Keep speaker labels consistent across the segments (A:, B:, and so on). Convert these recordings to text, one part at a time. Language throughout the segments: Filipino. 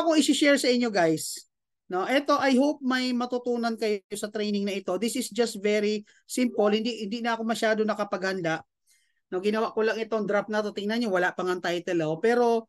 A: akong i-share sa inyo guys. No, ito I hope may matutunan kayo sa training na ito. This is just very simple. Hindi na ako masyado nakapaghanda. No, ginawa ko lang itong draft na to. Tingnan niyo, wala pang ang title oh. Pero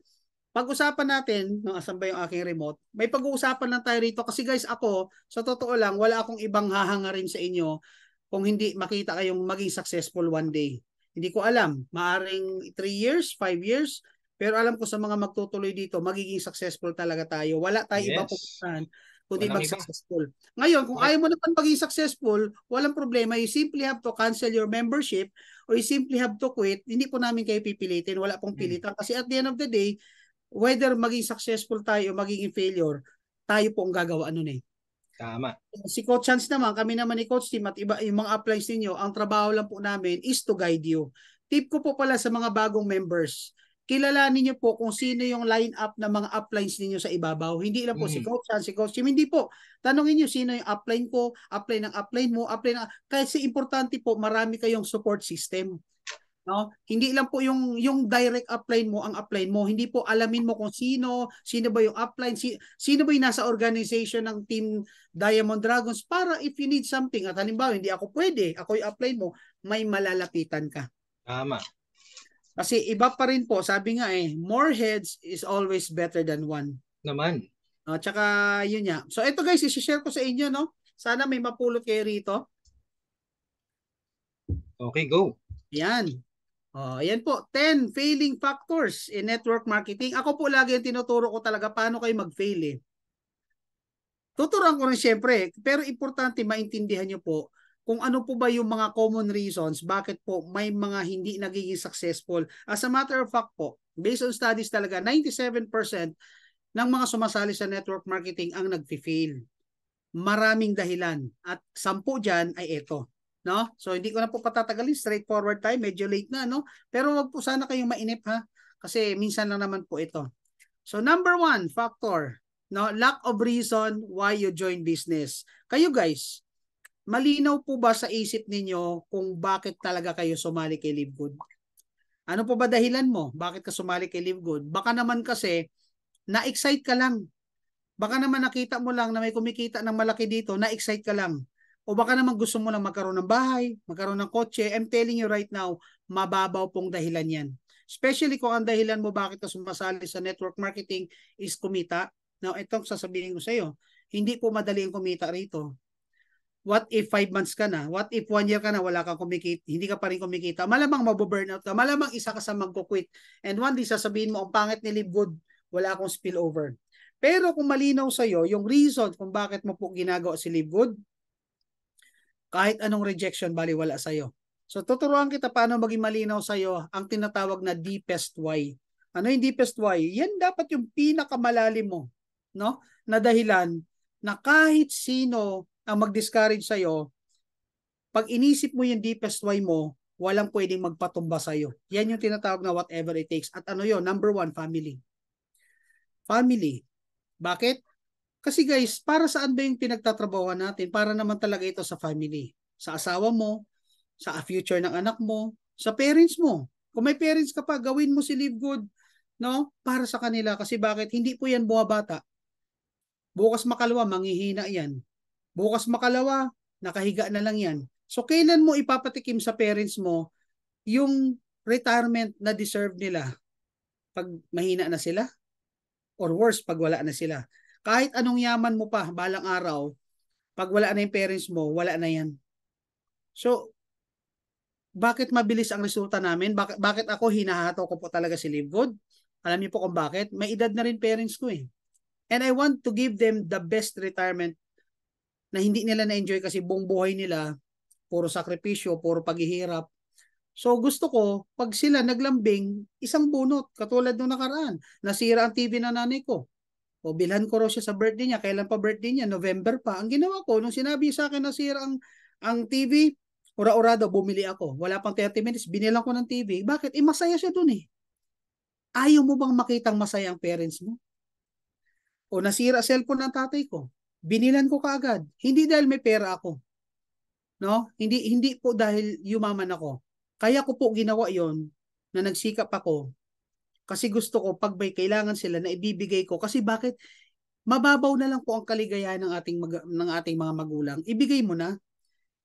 A: pag-usapan natin, no, asan ba yung aking remote? May pag-uusapan lang tayo rito kasi guys, ako sa totoo lang, wala akong ibang hahangarin sa inyo kung hindi makita kayong maging successful one day. Hindi ko alam, maaring 3 years, 5 years, pero alam ko sa mga magtutuloy dito, magiging successful talaga tayo. Wala tayong ibang
B: Yes.
A: pupuntahan kundi
B: Walang iba.
A: mag-successful. Ngayon, kung
B: Correct.
A: ayaw mo naman maging successful, walang problema. You simply have to cancel your membership or you simply have to quit. Hindi po namin kayo pipilitin. Wala pong pilitan. Kasi at the end of the day, whether maging successful tayo o magiging failure, tayo po ang gagawa nun eh.
B: Tama.
A: Si Coach Chance naman, kami naman ni Coach Tim at iba yung mga uplines ninyo, ang trabaho lang po namin is to guide you. Tip ko po pala sa mga bagong members, kilalanin niyo po kung sino yung line-up ng mga uplines ninyo sa ibabaw. Hindi lang po si Coach Chance, si Coach Tim, hindi po. Tanungin niyo sino yung upline ko, upline ng upline mo, upline ng... Kasi importante po, marami kayong support system. No? Hindi lang po yung direct upline mo ang upline mo, hindi po alamin mo kung sino ba yung upline, sino ba yung nasa organization ng Team Diamond Dragons para if you need something at halimbawa hindi ako pwede, ako yung upline mo, may malalapitan ka.
B: Tama.
A: Kasi iba pa rin po, sabi nga more heads is always better than one.
B: Naman.
A: Tsaka yun nga. So ito guys, i-share ko sa inyo, no? Sana may mapulot kayo rito.
B: Okay, go.
A: Yan. Ayan po, 10 failing factors in network marketing. Ako po lagi yung tinuturo ko talaga paano kayo mag-fail eh. Tuturuan ko rin syempre, pero importante maintindihan nyo po kung ano po ba yung mga common reasons bakit po may mga hindi nagiging successful. As a matter of fact po, based on studies talaga, 97% ng mga sumasali sa network marketing ang nag-fail. Maraming dahilan at 10 dyan ay ito. No? So hindi ko na po patatagalin, straightforward tayo, medyo late na, no? Pero wag po sana kayong mainip ha, kasi minsan lang naman po ito. So number 1 factor, no, lack of reason why you join business. Kayo guys, malinaw po ba sa isip ninyo kung bakit talaga kayo sumali kay Live Good? Ano po ba dahilan mo? Bakit ka sumali kay Live Good? Baka naman kasi na-excite ka lang. Baka naman nakita mo lang na may kumikita ng malaki dito, na-excite ka lang. O baka naman gusto mo lang magkaroon ng bahay, magkaroon ng kotse. I'm telling you right now, mababaw pong dahilan yan. Especially kung ang dahilan mo bakit ka sumasali sa network marketing is kumita. Now, itong sasabihin ko sa iyo, hindi po madali ang kumita rito. What if 5 months ka na? What if 1 year ka na wala kang kumikita? Hindi ka pa rin kumikita. Malamang mabuburnout ka. Malamang isa ka sa magkukwit. And one day sasabihin mo, ang pangit ni Live Good, wala akong spillover. Pero kung malinaw sa'yo, yung reason kung bakit mo po ginagawa si Live Good, kahit anong rejection, baliwala sa'yo. So tuturuan kita paano maging malinaw sa'yo ang tinatawag na deepest why. Ano yung deepest why? Yan dapat yung pinakamalalim mo, no? Na dahilan na kahit sino ang mag-discourage sa'yo, pag inisip mo yung deepest why mo, walang pwedeng magpatumba sa'yo. Yan yung tinatawag na whatever it takes. At ano yun? Number 1, family. Family. Bakit? Kasi guys, para saan ba yung pinagtatrabahuan natin? Para naman talaga ito sa family. Sa asawa mo, sa future ng anak mo, sa parents mo. Kung may parents ka pa, gawin mo si Live Good, no? Para sa kanila. Kasi bakit? Hindi po yan buwabata. Bukas makalawa, manghihina yan. Bukas makalawa, nakahiga na lang yan. So, kailan mo ipapatikim sa parents mo yung retirement na deserve nila? Pag mahina na sila? Or worse, pag wala na sila? Kahit anong yaman mo pa, balang araw, pag wala na yung parents mo, wala na yan. So, bakit mabilis ang resulta namin? Bakit ako hinahato ko po talaga si Live Good? Alam niyo po kung bakit? May edad na rin parents ko eh. And I want to give them the best retirement na hindi nila na-enjoy kasi buong buhay nila, puro sakripisyo, puro paghihirap. So gusto ko, pag sila naglambing, isang bunot, katulad nung nakaraan. Nasira ang TV na nanay ko. O bilhan ko raw siya sa birthday niya. Kailan pa birthday niya? November pa. Ang ginawa ko, nung sinabi sa akin nasira ang TV, ura-urado, bumili ako. Wala pang 30 minutes, binilang ko ng TV. Bakit? Masaya siya dun eh. Ayaw mo bang makitang masaya ang parents mo? O nasira cellphone ng tatay ko. Binilan ko kaagad. Hindi dahil may pera ako. No? Hindi po dahil yumaman ako. Kaya ko po ginawa yon na nagsikap ako Kasi gusto ko, pag may kailangan sila na ibibigay ko. Kasi bakit? Mababaw na lang po ang kaligayahan ng ating mga magulang. Ibigay mo na.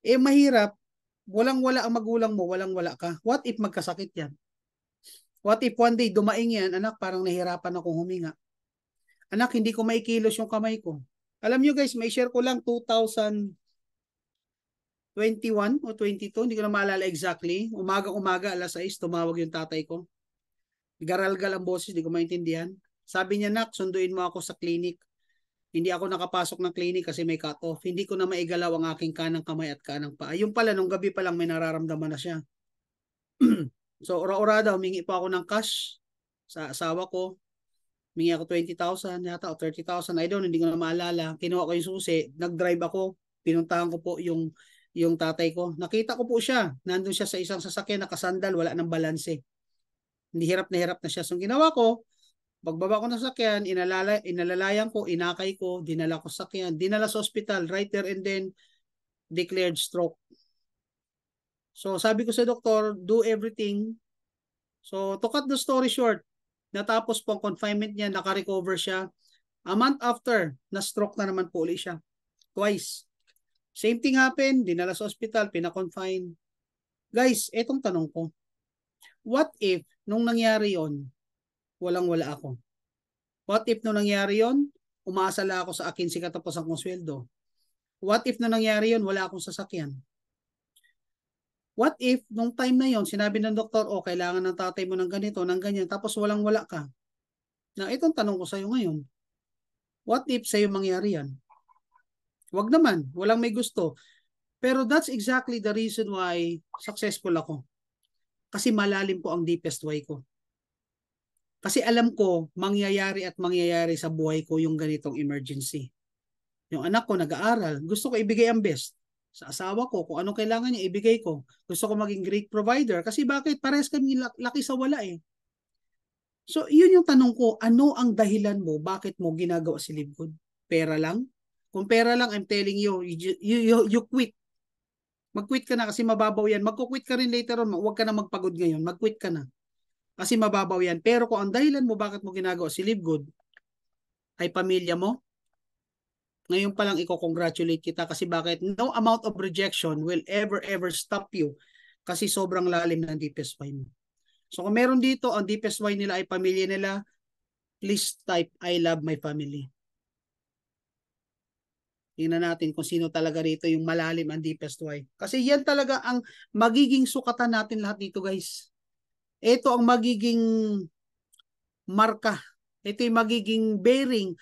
A: Eh mahirap, walang-wala ang magulang mo, walang-wala ka. What if magkasakit yan? What if one day dumaing yan, anak, parang nahirapan akong huminga. Anak, hindi ko maikilos yung kamay ko. Alam nyo guys, may share ko lang 2021 o 22, hindi ko na maalala exactly. Umaga-umaga, alas 6, tumawag yung tatay ko. Garalgal ang boses, hindi ko maintindihan. Sabi niya, nak, sunduin mo ako sa clinic. Hindi ako nakapasok ng clinic kasi may cut-off. Hindi ko na maigalaw ang aking kanang kamay at kanang paa. Yung pala, nung gabi pa lang may nararamdaman na siya. So, ora-orada, humingi po ako ng cash sa asawa ko. Humingi ako 20,000 yata o 30,000. I don't, hindi ko na maalala. Kinuha ko yung susi. Nag-drive ako. Pinuntahan ko po yung tatay ko. Nakita ko po siya. Nandun siya sa isang sasakyan, nakasandal, wala ng balanse. Hindi hirap na siya. So, ginawa ko, pagbaba ko ng sakyan, inalalayan ko, inakay ko, dinala ko sa sakyan, dinala sa hospital, right there and then, declared stroke. So, sabi ko sa doktor, do everything. So, to cut the story short, natapos po ang confinement niya, naka-recover siya. A month after, na-stroke na naman po ulit siya. Twice. Same thing happened, dinala sa hospital, pina-confine. Guys, etong tanong ko, what if, nung nangyari yon, walang-wala ako? What if nung nangyari yon, umaasa lang ako sa akin si katapusan kong sweldo? What if nung nangyari yon, wala akong sasakyan? What if nung time na yon, sinabi ng doktor, oh, kailangan ng tatay mo ng ganito, ng ganyan, tapos walang-wala ka? Na itong tanong ko sa'yo ngayon, what if sa'yo mangyari yan? Wag naman, walang may gusto. Pero that's exactly the reason why successful ako. Kasi malalim po ang deepest why ko. Kasi alam ko, mangyayari sa buhay ko yung ganitong emergency. Yung anak ko nag-aaral, gusto ko ibigay ang best. Sa asawa ko, kung anong kailangan niya, ibigay ko. Gusto ko maging great provider. Kasi bakit? Parehas kami laki sa wala eh. So, yun yung tanong ko, ano ang dahilan mo? Bakit mo ginagawa si Live Good? Pera lang? Kung pera lang, I'm telling you, you quit. Mag-quit ka na kasi mababaw yan. Magko-quit ka rin later on. Huwag ka na magpagod ngayon. Mag-quit ka na. Kasi mababaw yan. Pero kung ang dahilan mo bakit mo ginagawa si Live Good ay pamilya mo, ngayon pa lang i-congratulate kita kasi bakit? No amount of rejection will ever stop you kasi sobrang lalim ng deepest why mo. So kung meron dito, ang deepest why nila ay pamilya nila, please type, I love my family. Tingnan natin kung sino talaga rito yung malalim ang deepest why. Kasi yan talaga ang magiging sukatan natin lahat dito guys. Ito ang magiging marka. Ito yung magiging bearing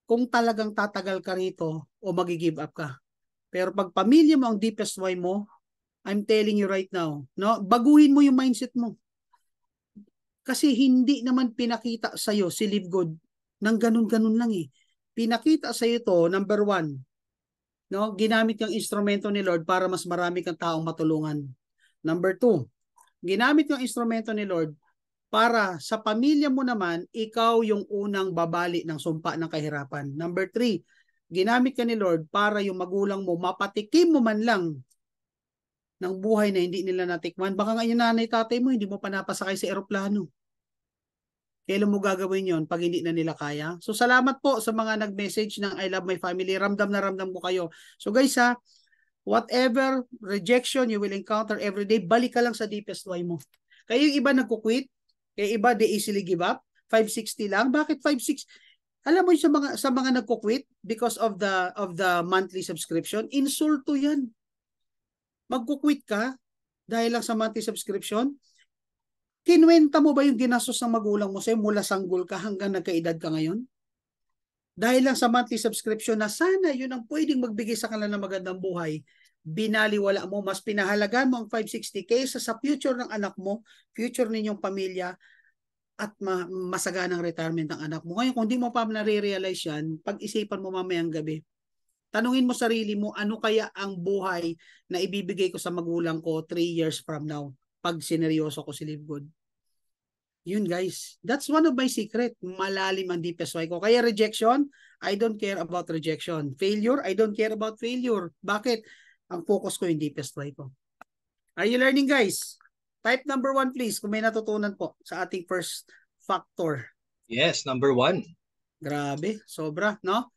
A: kung talagang tatagal ka rito o mag-give up ka. Pero pag pamilya mo ang deepest why mo, I'm telling you right now, no, baguhin mo yung mindset mo. Kasi hindi naman pinakita sa iyo si Live Good ng ganun-ganun lang eh. Pinakita sa iyo to, number one, no, ginamit yung instrumento ni Lord para mas marami kang taong matulungan. Number two, ginamit yung instrumento ni Lord para sa pamilya mo naman, ikaw yung unang babali ng sumpa ng kahirapan. Number three, ginamit ka ni Lord para yung magulang mo, mapatikim mo man lang ng buhay na hindi nila natikman. Baka nga yung nanay tatay mo, hindi mo pa napasakay sa eroplano. Kailan mo gagawin yon pag hindi na nila kaya? So salamat po sa mga nag-message ng I love my family. Ramdam na ramdam ko kayo. So guys ha, whatever rejection you will encounter every day, balik ka lang sa deepest why mo. Kayo yung iba nagko-quit, kaya iba they easily give up. 560 lang. Bakit 560? Alam mo yung sa mga nagko-quit because of the monthly subscription, insulto 'yan. Magko-quit ka dahil lang sa monthly subscription? Kinuwenta mo ba yung ginastos ng magulang mo sa'yo mula sanggol ka hanggang nagkaedad ka ngayon? Dahil lang sa monthly subscription na sana yun ang pwedeng magbigay sa kanila ng magandang buhay, binaliwala mo, mas pinahalagan mo ang 560 kaysa sa future ng anak mo, future ninyong pamilya, at masaganang retirement ng anak mo. Ngayon, kung di mo pa nare-realize yan, pag-isipan mo mamayang gabi. Tanungin mo sarili mo, ano kaya ang buhay na ibibigay ko sa magulang ko 3 years from now pag sineryoso ko si Live Good? Yun guys, that's one of my secret. Malalim ang deepest why ko. Kaya rejection, I don't care about rejection. Failure, I don't care about failure. Bakit? Ang focus ko yung deepest why ko. Are you learning guys? Type number 1 please kung may natutunan po sa ating first factor.
B: Yes, number 1.
A: Grabe, sobra, no?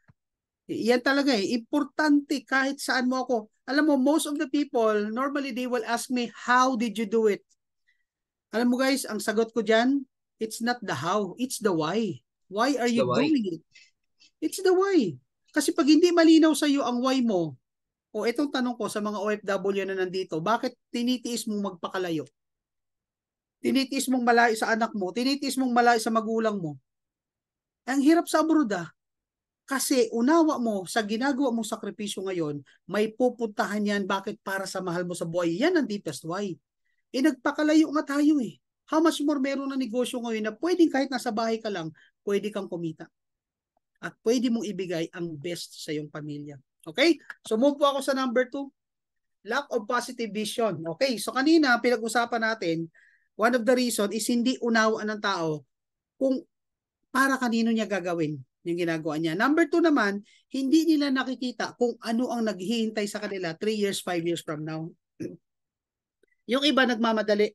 A: Yan talaga eh. Importante kahit saan mo ako. Alam mo, most of the people, normally they will ask me, how did you do it? Alam mo guys, ang sagot ko dyan, it's not the how, it's the why. Why are
B: It's
A: you
B: the why.
A: doing it? It's the why. Kasi pag hindi malinaw sa iyo ang why mo, o itong tanong ko sa mga OFW na nandito, bakit tinitiis mong magpakalayo? Tinitiis mong malayo sa anak mo, tinitiis mong malayo sa magulang mo. Ang hirap sa abroad ah. Kasi unawa mo sa ginagawa mong sakripisyo ngayon, may pupuntahan yan bakit para sa mahal mo sa buhay. Yan ang deepest why. Nagpakalayo nga tayo eh. How much more meron na negosyo ngayon na pwedeng kahit nasa bahay ka lang, pwede kang kumita. At pwede mong ibigay ang best sa iyong pamilya. Okay? So move po ako sa number 2. Lack of positive vision. Okay, so kanina pinag-usapan natin, one of the reason is hindi unawaan ng tao kung para kanino niya gagawin yung ginagawa niya. Number 2 naman, hindi nila nakikita kung ano ang naghihintay sa kanila 3 years, 5 years from now. Yung iba nagmamadali.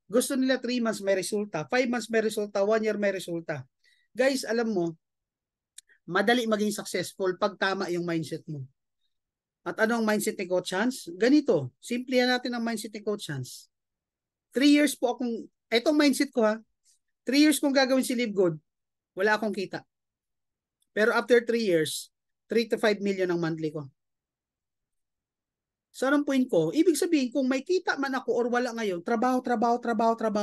A: Gusto nila 3 months may resulta, 5 months may resulta, 1 year may resulta. Guys, alam mo, madali maging successful pag tama yung mindset mo. At ano ang mindset ni Coach Hans? Ganito, simplihan natin ang mindset ni Coach Hans. 3 years po akong, itong mindset ko ha, 3 years kong gagawin si Live Good, wala akong kita. Pero after 3 years, 3 to 5 million ang monthly ko. So anong point ko? Ibig sabihin, kung may kita man ako or wala ngayon, trabaho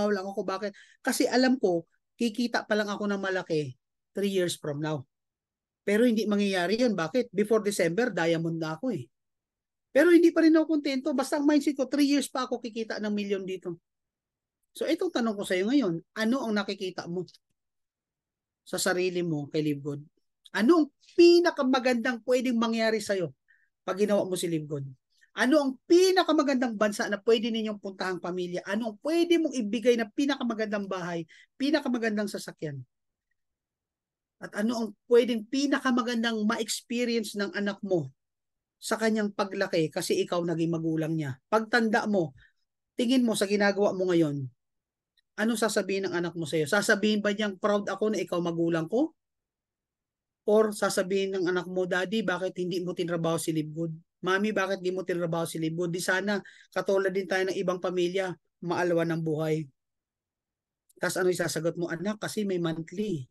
A: lang ako. Bakit? Kasi alam ko, kikita pa lang ako ng malaki 3 years from now. Pero hindi mangyayari yun. Bakit? Before December, diamond na ako eh. Pero hindi pa rin ako kontento. Basta ang mindset ko, 3 years pa ako kikita ng million dito. So itong tanong ko sa iyo ngayon, ano ang nakikita mo sa sarili mo kay Live Good? Ano ang pinakamagandang pwedeng mangyari sa iyo pag ginawa mo si Live Good? Ano ang pinakamagandang bansa na pwede ninyong puntahang pamilya? Ano ang pwede mong ibigay na pinakamagandang bahay, pinakamagandang sasakyan? At ano ang pwedeng pinakamagandang ma-experience ng anak mo sa kanyang paglaki kasi ikaw naging magulang niya? Pagtanda mo, tingin mo sa ginagawa mo ngayon, ano sasabihin ng anak mo sa iyo? Sasabihin ba niyang proud ako na ikaw magulang ko? Or sasabihin ng anak mo, Daddy, bakit hindi mo tinrabaho si Live Good? Mami, bakit di mo tinrabaho si Live Good? Di sana, katulad din tayo ng ibang pamilya, maalawan ng buhay. Tapos ano isasagot mo, anak, kasi may monthly.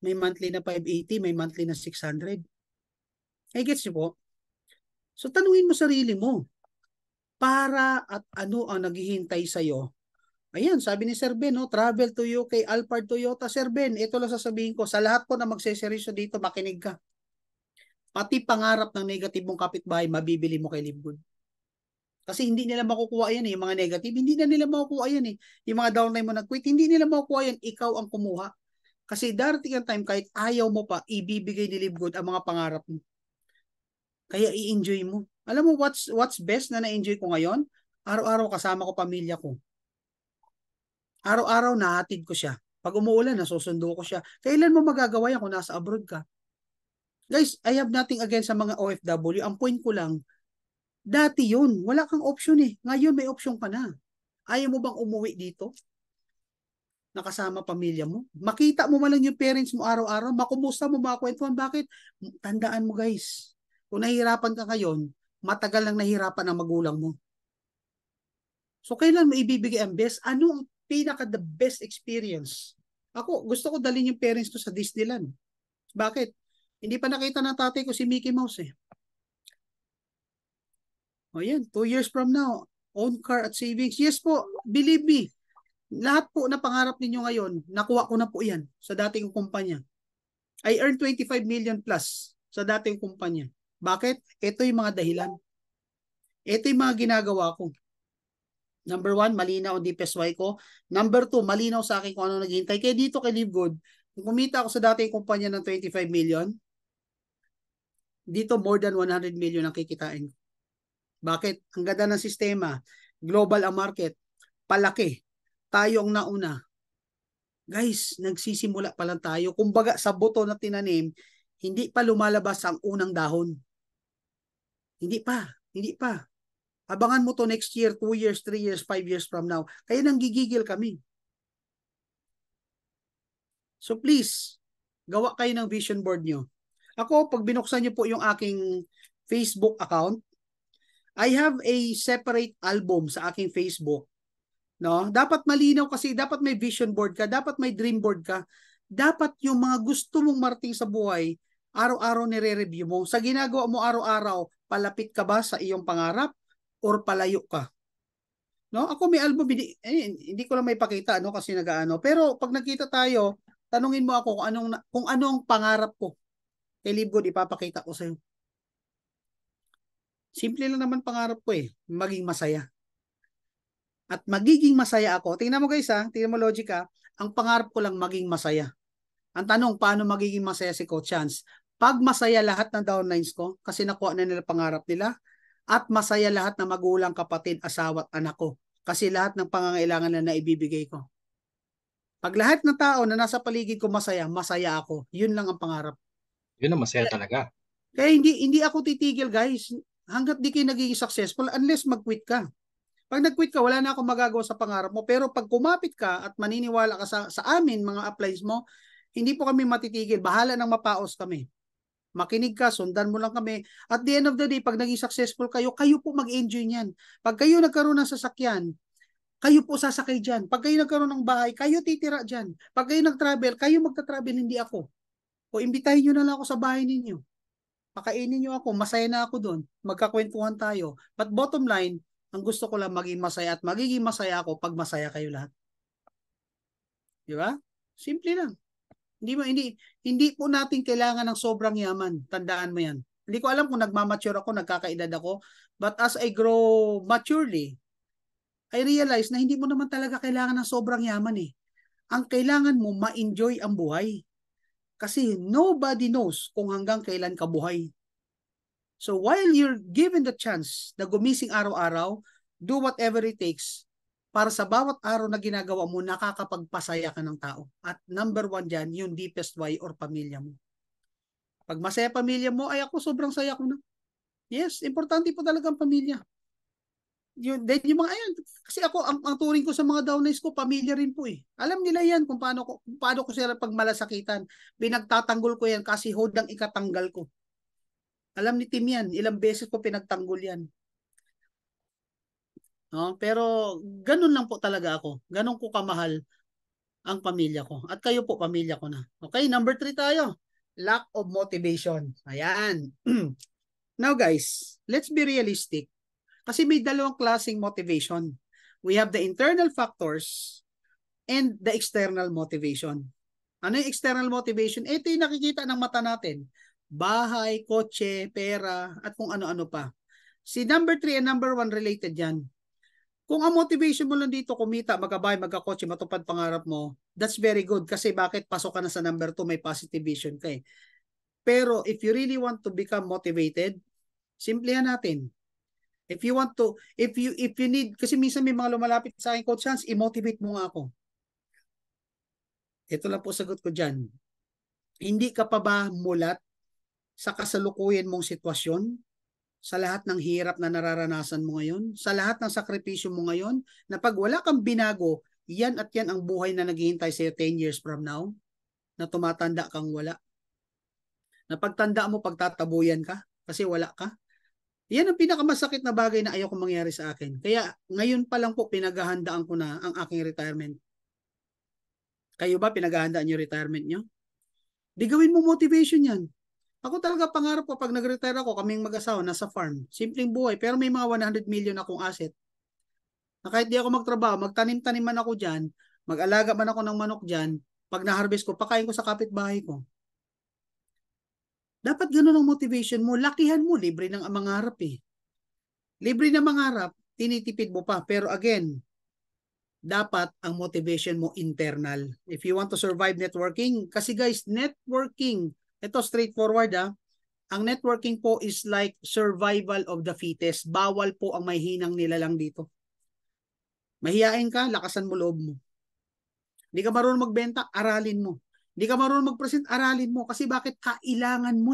A: May monthly na 580, may monthly na 600. Gets niyo po? So tanungin mo sarili mo, para at ano ang naghihintay sa'yo. Ayan, sabi ni Sir Ben, no, travel to UK, Alphard Toyota. Sir Ben, ito lang sasabihin ko, sa lahat po na magseseryoso dito, makinig ka. Pati pangarap ng negative mong kapitbahay, mabibili mo kay Live Good. Kasi hindi nila makukuha yan eh, yung mga negative, hindi na nila makukuha yan eh. Yung mga downline mo nag-quit, hindi nila makukuha yan, ikaw ang kumuha. Kasi darating ang time, kahit ayaw mo pa, ibibigay ni Live Good ang mga pangarap mo. Kaya i-enjoy mo. Alam mo what's best na na-enjoy ko ngayon? Araw-araw kasama ko pamilya ko. Araw-araw nahatid ko siya. Pag umuulan, nasusundo ko siya. Kailan mo magagawa yan kung nasa abroad ka? Guys, I have nothing against sa mga OFW. Ang point ko lang, dati yun, wala kang option eh. Ngayon may option ka na. Ayaw mo bang umuwi dito? Nakasama pamilya mo? Makita mo man lang yung parents mo araw-araw, makumusta mo, makakwentuhan. Bakit? Tandaan mo guys, kung nahihirapan ka ngayon, matagal nang nahihirapan ang magulang mo. So kailan mo ibibigay ang best? Ano ang pinaka the best experience? Ako, gusto ko dalhin yung parents ko sa Disneyland. Bakit? Hindi pa nakita ng tatay ko si Mickey Mouse eh. O yan, 2 years from now, own car at savings. Yes po, believe me. Lahat po na pangarap ninyo ngayon, nakuha ko na po yan sa dating kumpanya. I earned 25 million plus sa dating kumpanya. Bakit? Ito yung mga dahilan. Ito yung mga ginagawa ko. Number 1, malinaw ang DPSY ko. Number 2, malinaw sa akin kung ano naghihintay. Kaya dito kay Live Good, kung kumita ako sa dating kumpanya ng 25 million, dito more than 100 million ang kikitain. Bakit? Ang ganda ng sistema. Global ang market. Palaki. Tayo ang nauna. Guys, nagsisimula pa lang tayo. Kumbaga sa buto na tinanim, hindi pa lumalabas ang unang dahon. Hindi pa. Hindi pa. Abangan mo to next year, 2 years, 3 years, 5 years from now. Kaya nanggigigil kami. So please, gawa kayo ng vision board nyo. Ako, pag binuksan nyo po yung aking Facebook account, I have a separate album sa aking Facebook. No? Dapat malinaw kasi dapat may vision board ka, dapat may dream board ka. Dapat yung mga gusto mong marating sa buhay, araw-araw nire-review mo. Sa ginagawa mo araw-araw, palapit ka ba sa iyong pangarap or palayo ka? No? Ako may album, hindi ko lang may pakita ano kasi nagaano. Pero pag nakita tayo, tanungin mo ako kung anong pangarap ko. Kay Libgod, ipapakita ko sa'yo. Simple lang naman pangarap ko maging masaya. At magiging masaya ako. Tingnan mo guys tingnan mo logic ang pangarap ko lang maging masaya. Ang tanong, paano magiging masaya si Coach Chance? Pag masaya lahat ng downlines ko, kasi nakuha na nila pangarap nila, at masaya lahat ng magulang, kapatid, asawa at anak ko, kasi lahat ng pangangailangan na naibibigay ko. Pag lahat ng tao na nasa paligid ko masaya, masaya ako. Yun lang ang pangarap.
B: Yun ang masaya talaga.
A: Kaya hindi ako titigil guys, hanggat di kayo nagiging successful unless mag-quit ka. Pag nag-quit ka, wala na akong magagawa sa pangarap mo. Pero pag kumapit ka at maniniwala ka sa amin, mga applies mo, hindi po kami matitigil. Bahala nang mapaos kami. Makinig ka, sundan mo lang kami. At the end of the day, pag naging successful kayo, kayo po mag-enjoy niyan. Pag kayo nagkaroon ng sasakyan, kayo po sasakay dyan. Pag kayo nagkaroon ng bahay, kayo titira dyan. Pag kayo nag-travel, kayo magta-travel, hindi ako. O imbitahin nyo na lang ako sa bahay ninyo. Pakainin nyo ako, masaya na ako doon. Magkakwentuhan tayo. But bottom line, ang gusto ko lang maging masaya at magiging masaya ako pag masaya kayo lahat. Di ba? Simple lang. Hindi po natin kailangan ng sobrang yaman. Tandaan mo yan. Hindi ko alam kung nagmamature ako, nagkakaedad ako. But as I grow maturely, I realize na hindi mo naman talaga kailangan ng sobrang yaman Ang kailangan mo, ma-enjoy ang buhay. Kasi nobody knows kung hanggang kailan ka buhay. So while you're given the chance na gumising araw-araw, do whatever it takes para sa bawat araw na ginagawa mo, nakakapagpasaya ka ng tao. At number one dyan, yung deepest why or pamilya mo. Pag masaya pamilya mo, ay ako sobrang saya ko na. Yes, importante po talaga ang pamilya. Yung mga ayan, kasi ako, ang turing ko sa mga downlines ko, pamilya rin po Alam nila yan kung paano ko sila pag malasakitan. Pinagtatanggol ko yan kasi hodang ikatanggal ko. Alam ni Tim yan, ilang beses ko pinagtanggol yan. No? Pero ganun lang po talaga ako. Ganun ko kamahal ang pamilya ko. At kayo po, pamilya ko na. Okay, number 3 tayo. Lack of motivation. Ayan. Now guys, let's be realistic. Kasi may dalawang klaseng motivation. We have the internal factors and the external motivation. Ano yung external motivation? Ito yung nakikita ng mata natin. Bahay, kotse, pera, at kung ano-ano pa. Si number 3 and number 1 related yan. Kung ang motivation mo lang dito, kumita, magkabahay, magkakotse, matupad pangarap mo, that's very good. Kasi bakit pasok ka na sa number 2, may positive vision ka Pero if you really want to become motivated, simplihan natin. If you need, kasi minsan may mga lumalapit sa akin, Coach Hans, i-motivate mo nga ako. Ito lang po sagot ko dyan. Hindi ka pa ba mulat sa kasalukuyan mong sitwasyon? Sa lahat ng hirap na nararanasan mo ngayon? Sa lahat ng sakripisyo mo ngayon? Na pag wala kang binago, yan at yan ang buhay na naghihintay sa'yo 10 years from now? Na tumatanda kang wala? Na pagtanda mo, pagtatabuyan ka? Kasi wala ka? Yan ang pinakamasakit na bagay na ayaw kong mangyari sa akin. Kaya ngayon pa lang po pinaghahandaan ko na ang aking retirement. Kayo ba pinaghahandaan yung retirement nyo? Di gawin mo motivation yan. Ako talaga pangarap ko pag nag-retire ako, kaming mag-asawa, nasa farm. Simpleng buhay, pero may mga 100 million akong asset. Na kahit di ako magtrabaho, magtanim-tanim man ako dyan, mag-alaga man ako ng manok dyan, pag na-harvest ko, pakain ko sa kapitbahay ko. Dapat ganun ang motivation mo. Lakihan mo, libre ng mangarap Libre ng mangarap, tinitipid mo pa. Pero again, dapat ang motivation mo internal. If you want to survive networking, kasi guys, networking, ito straightforward ang networking po is like survival of the fittest. Bawal po ang may hinang nilalang dito. Mahiyain ka, lakasan mo loob mo. Hindi ka marunong magbenta, aralin mo. Hindi ka marunong mag-present, aralin mo. Kasi bakit? Kailangan mo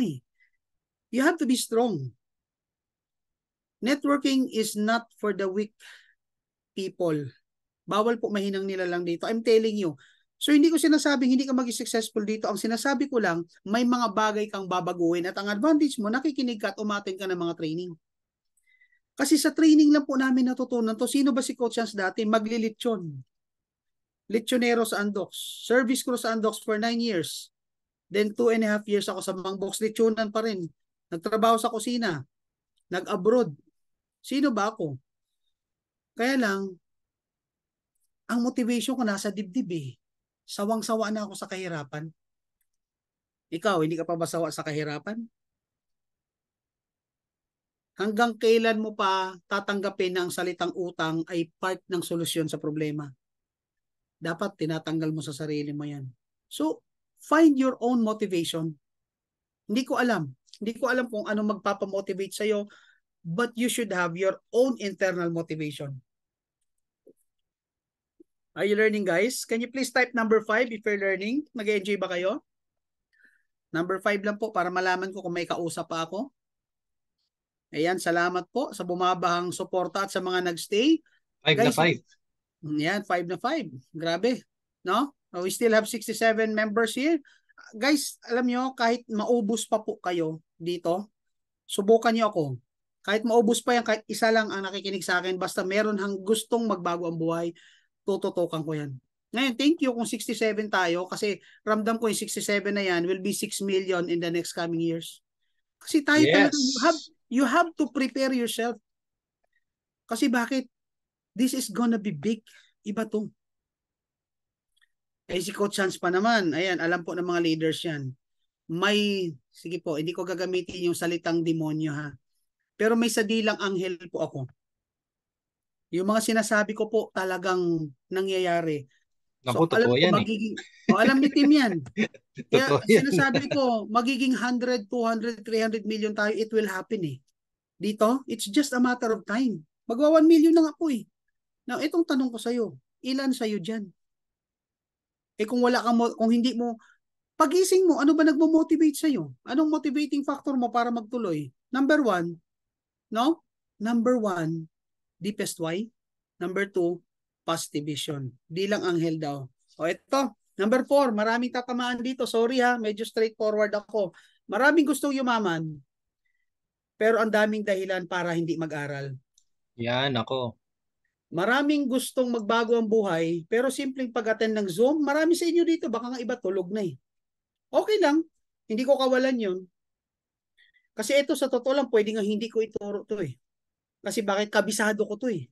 A: You have to be strong. Networking is not for the weak people. Bawal po mahinang nila lang dito. I'm telling you, So hindi ko sinasabing hindi ka maging successful dito. Ang sinasabi ko lang, may mga bagay kang babaguhin at ang advantage mo, nakikinig ka at umattend ka ng mga training. Kasi sa training lang po namin natutunan to. Sino ba si Coach Hans dati? Maglilitsyon. Lechonero sa Andox. Service crew sa Andox for 9 years. Then 2.5 years ako sa Mangbox. Lechonan pa rin. Nagtrabaho sa kusina. Nag-abroad. Sino ba ako? Kaya lang, ang motivation ko nasa dibdib eh. Sawang-sawa na ako sa kahirapan. Ikaw, hindi ka pa ba sawa sa kahirapan? Hanggang kailan mo pa tatanggapin na ang salitang utang ay part ng solusyon sa problema? Dapat tinatanggal mo sa sarili mo yan. So, find your own motivation. Hindi ko alam. Hindi ko alam kung ano magpapamotivate sa'yo, but you should have your own internal motivation. Are you learning, guys? Can you please type number 5 if you're learning? Nag-enjoy ba kayo? Number 5 lang po para malaman ko kung may kausap pa ako. Ayan, salamat po sa bumabahang suporta at sa mga nagstay.
B: 5 na
A: Guys,
B: 5.
A: yan, 5 na 5. Grabe. No? We still have 67 members here. Guys, alam nyo, kahit maubos pa po kayo dito, subukan nyo ako. Kahit maubos pa yan, kahit isa lang ang nakikinig sa akin, basta meron hang gustong magbago ang buhay, tututukan ko yan. Ngayon, thank you kung 67 tayo kasi ramdam ko yung 67 na yan will be 6 million in the next coming years. Kasi tayo talaga, you have to prepare yourself. Kasi bakit? This is gonna be big. Iba to. Eh si Coach Hans pa naman, ayan, alam po ng mga leaders yan. Sige po, hindi ko gagamitin yung salitang demonyo ha. Pero may sadilang anghel po ako. Yung mga sinasabi ko po talagang nangyayari.
B: Naku,
A: So alam
B: totoo
A: ko
B: yan
A: magiging, alam ni Tim yan. Kaya
B: Totoo yan.
A: sinasabi ko, magiging 100, 200, 300 million tayo, it will happen eh. Dito, it's just a matter of time. Magwa 1 million na nga po eh. Now, itong tanong ko sa'yo, ilan sa'yo dyan? Eh kung wala kang, kung hindi mo, pagising mo, ano ba nagmo-motivate sa'yo? Anong motivating factor mo para magtuloy? Number 1, no? Number 1, deepest why. Number 2, positive vision. Di lang anghel daw. O ito, number 4, maraming tatamaan dito. Sorry ha, medyo straightforward ako. Maraming gustong yumaman, pero ang daming dahilan para hindi mag-aral.
B: Yan, ako.
A: Maraming gustong magbago ang buhay, pero simpleng pag-attend ng Zoom, marami sa inyo dito, baka nga iba tulog na eh. Okay lang, hindi ko kawalan yun. Kasi ito sa totoo lang, pwede nga hindi ko ituro to eh. Kasi bakit kabisado ko to eh.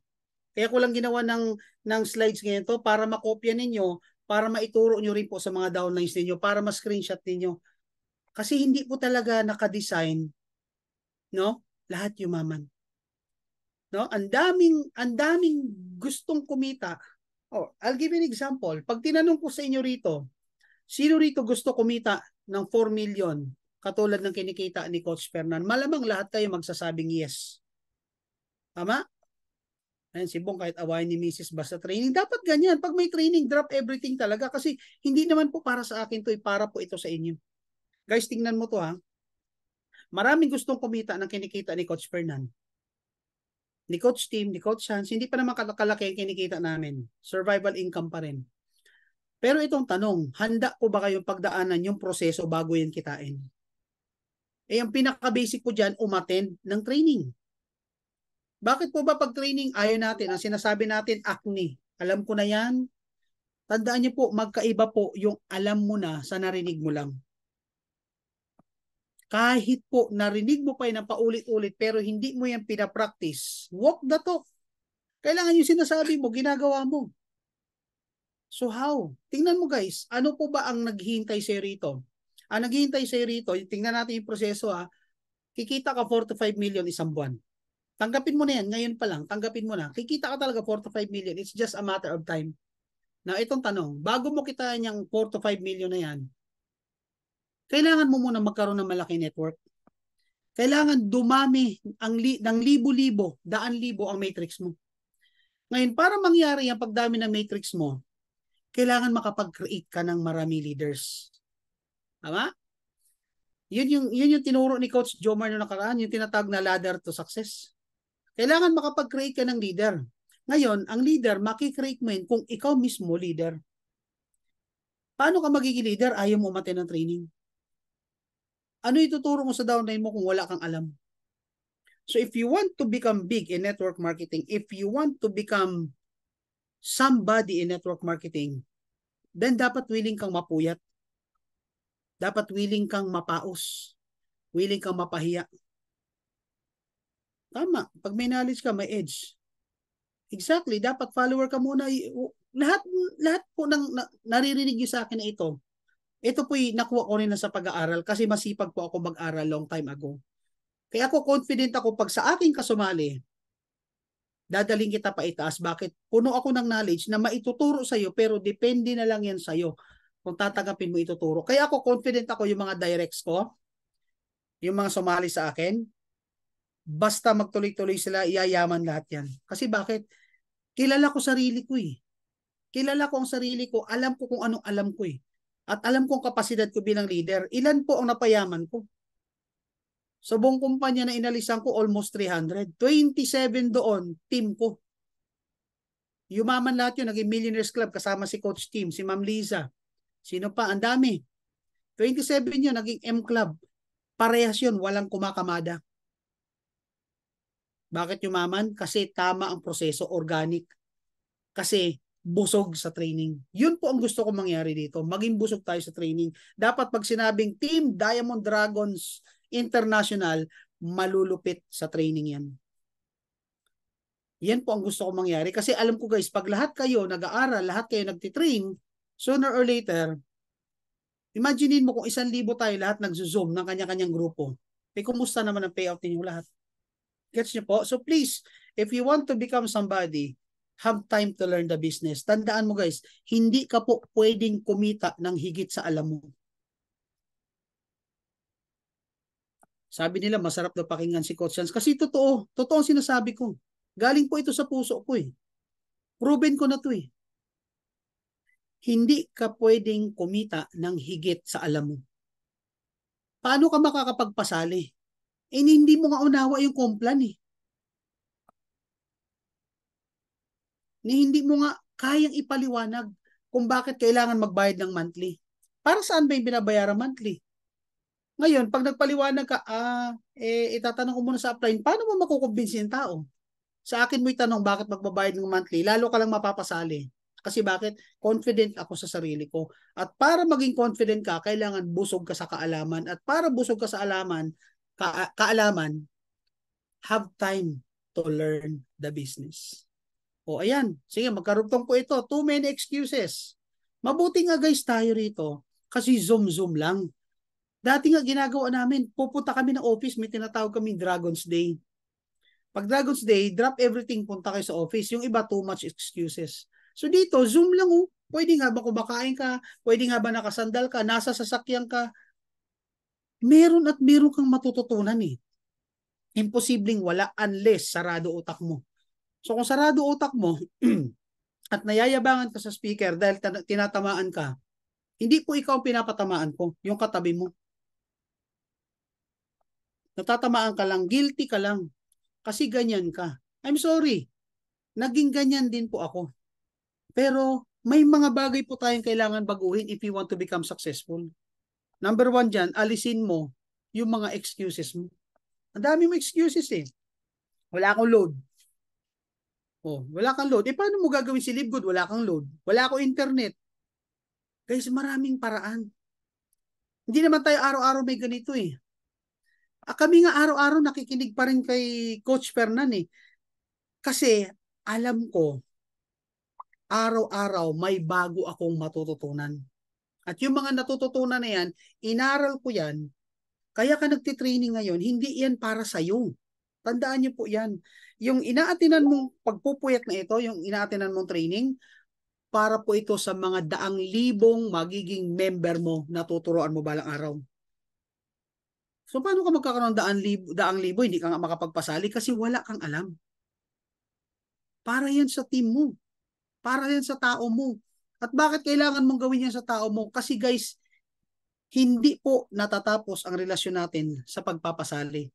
A: Kaya ko lang ginawa ng slides ngayon to para makopya ninyo, para maituro nyo rin po sa mga downlines ninyo, para ma-screenshot ninyo. Kasi hindi po talaga naka-design, no? Lahat yumaman. No? Ang daming gustong kumita. Oh, I'll give you an example. Pag tinanong ko sa inyo rito, sino rito gusto kumita ng 4 million katulad ng kinikita ni Coach Fernan? Malamang lahat kayo magsasabing yes. Tama? Ayan, si Bong kahit awayin ni Mrs. basta training. Dapat ganyan. Pag may training, drop everything talaga. Kasi hindi naman po para sa akin to, para po ito sa inyo. Guys, tingnan mo to ha. Maraming gustong kumita ng kinikita ni Coach Fernan. Ni Coach Tim, ni Coach Hans, hindi pa naman kalaki ang kinikita namin. Survival income pa rin. Pero itong tanong, handa po ba kayong pagdaanan yung proseso bago yan kitain? Eh, ang pinaka-basic po dyan, umattend ng training. Bakit po ba pag training, ayaw natin, ang sinasabi natin, acne. Alam ko na yan. Tandaan niyo po, magkaiba po yung alam mo na sa narinig mo lang. Kahit po narinig mo pa yan ng paulit-ulit pero hindi mo yan pinapractice, walk the talk. Kailangan yung sinasabi mo, ginagawa mo. So how? Tingnan mo guys, ano po ba ang naghihintay sa'yo rito? Ang naghihintay sa'yo rito, tingnan natin yung proseso ha, kikita ka 4 to 5 million isang buwan. Tanggapin mo na yan, ngayon pa lang, tanggapin mo na. Kikita ka talaga 4 to 5 million, it's just a matter of time. Now itong tanong, bago mo kitain yung 4 to 5 million na yan, kailangan mo muna magkaroon ng malaki network. Kailangan dumami ng libo-libo, daan-libo ang matrix mo. Ngayon, para mangyari ang pagdami ng matrix mo, kailangan makapag-create ka ng marami leaders. Tama? Yun yung tinuro ni Coach Jomar noong nakaraan, yung tinatawag na ladder to success. Kailangan makapag-create ka ng leader. Ngayon, ang leader, makikreate mo yun kung ikaw mismo leader. Paano ka magiging leader? Ayaw mo umattend ng training. Ano ituturo mo sa downline mo kung wala kang alam? So if you want to become big in network marketing, if you want to become somebody in network marketing, then dapat willing kang mapuyat. Dapat willing kang mapaos. Willing kang mapahiya. Tama. Pag may knowledge ka, may edge. Exactly. Dapat follower ka muna. Lahat po ng naririnig niyo sa akin na ito po'y nakuha ko rin na sa pag-aaral kasi masipag po ako mag-aral long time ago. Kaya ako confident ako pag sa akin kasumali, dadaling kita pa itaas. Bakit? Puno ako ng knowledge na maituturo sa'yo pero depende na lang yan sa'yo kung tatanggapin mo ituturo. Kaya ako confident ako yung mga directs ko, yung mga sumali sa akin, basta magtuloy-tuloy sila, iyayaman lahat yan. Kasi bakit? Kilala ko sarili ko eh. Kilala ko ang sarili ko, alam ko kung anong alam ko eh. At alam kong kapasidad ko bilang leader. Ilan po ang napayaman ko? Sa buong kumpanya na inalisan ko, almost 300. 27 doon, team ko. Yumaman lahat yun, naging Millionaires Club kasama si Coach Team, si Ma'am Liza. Sino pa? Ang dami. 27 yun, naging M Club. Parehas yun, walang kumakamada. Bakit yumaman? Kasi tama ang proseso, organic. Kasi busog sa training. Yun po ang gusto ko mangyari dito. Maging busog tayo sa training. Dapat pag sinabing Team Diamond Dragons International, malulupit sa training yan. Yan po ang gusto ko mangyari. Kasi alam ko guys, pag lahat kayo nag-aaral, lahat kayo nagtitrain, sooner or later, imaginein mo kung 1,000 tayo lahat nag-zoom ng kanya-kanyang grupo. Kumusta naman ang payout ninyo lahat? Gets nyo po? So please, if you want to become somebody, have time to learn the business. Tandaan mo guys, hindi ka po pwedeng kumita ng higit sa alam mo. Sabi nila, masarap na pakinggan si Coach Hans. Kasi totoo ang sinasabi ko. Galing po ito sa puso ko eh. Proven ko na to eh. Hindi ka pwedeng kumita ng higit sa alam mo. Paano ka makakapagpasali? Hindi mo nga unawa yung komplan eh. Hindi mo nga kayang ipaliwanag kung bakit kailangan magbayad ng monthly. Para saan ba yung binabayaran monthly? Ngayon, pag nagpaliwanag ka, itatanong ko muna sa upline, paano mo makukumbinsi yung tao? Sa akin mo itanong bakit magbabayad ng monthly, lalo ka lang mapapasali. Kasi bakit? Confident ako sa sarili ko. At para maging confident ka, kailangan busog ka sa kaalaman. At para busog ka sa kaalaman, have time to learn the business. O ayan, sige magkarugtong po ito. Too many excuses. Mabuti nga guys tayo rito kasi zoom lang. Dati nga ginagawa namin, pupunta kami ng office, may tinatawag kami Dragon's Day. Pag Dragon's Day, drop everything, punta kayo sa office. Yung iba, too much excuses. So dito, zoom lang oh. Pwede nga ba kumakain ka? Pwede nga ba nakasandal ka? Nasa sasakyan ka? Meron at meron kang matututunan eh. Imposibleng wala unless sarado utak mo. So kung sarado utak mo at nayayabangan ka sa speaker dahil tinatamaan ka, hindi po ikaw ang pinapatamaan ko, yung katabi mo. Natatamaan ka lang, guilty ka lang. Kasi ganyan ka. I'm sorry. Naging ganyan din po ako. Pero may mga bagay po tayong kailangan baguhin if you want to become successful. Number 1 dyan, alisin mo yung mga excuses mo. Ang dami mo excuses eh. Wala akong load. Oh, wala kang load. Paano mo gagawin si Live Good? Wala kang load. Wala akong internet. Guys, maraming paraan. Hindi naman tayo araw-araw may ganito eh. Kami nga araw-araw nakikinig pa rin kay Coach Fernan eh. Kasi alam ko, araw-araw may bago akong matututunan. At yung mga natututunan na yan, inaral ko yan, kaya ka nagtitraining ngayon, hindi yan para sa'yo. Tandaan niyo po yan. Yung inaatinan mong pagpupuyat na ito, yung inaatinan mong training, para po ito sa mga daang libong magiging member mo na tuturuan mo balang araw. So paano ka magkakaroon daang libo, hindi ka nga makapagpasali kasi wala kang alam. Para yan sa team mo. Para yan sa tao mo. At bakit kailangan mong gawin yan sa tao mo? Kasi guys, hindi po natatapos ang relasyon natin sa pagpapasali.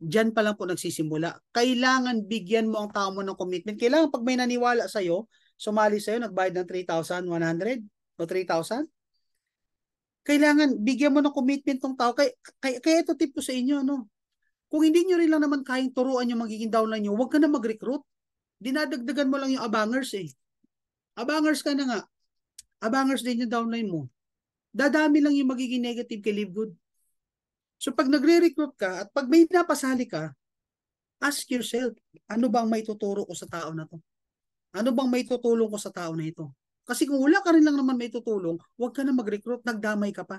A: Diyan pa lang po nagsisimula. Kailangan bigyan mo ang tao mo ng commitment. Kailangan pag may naniwala sa'yo, sumali sa'yo, nagbayad ng 3,100, o 3,000? Kailangan bigyan mo ng commitment tong tao. Kaya ito tip ko sa inyo, no? Kung hindi nyo rin lang naman kayang turuan yung magiging downline nyo, huwag ka na mag-recruit. Dinadagdagan mo lang yung abangers eh. Abangers ka na nga. Abangers din yung downline mo. Dadami lang yung magiging negative kay Live Good. So pag nagre-recruit ka at pag may napasali ka, ask yourself, ano bang may tuturo ko sa tao na to? Ano bang may tutulong ko sa tao na ito? Kasi kung wala ka rin lang naman may tutulong, huwag ka na mag-recruit, nagdamay ka pa.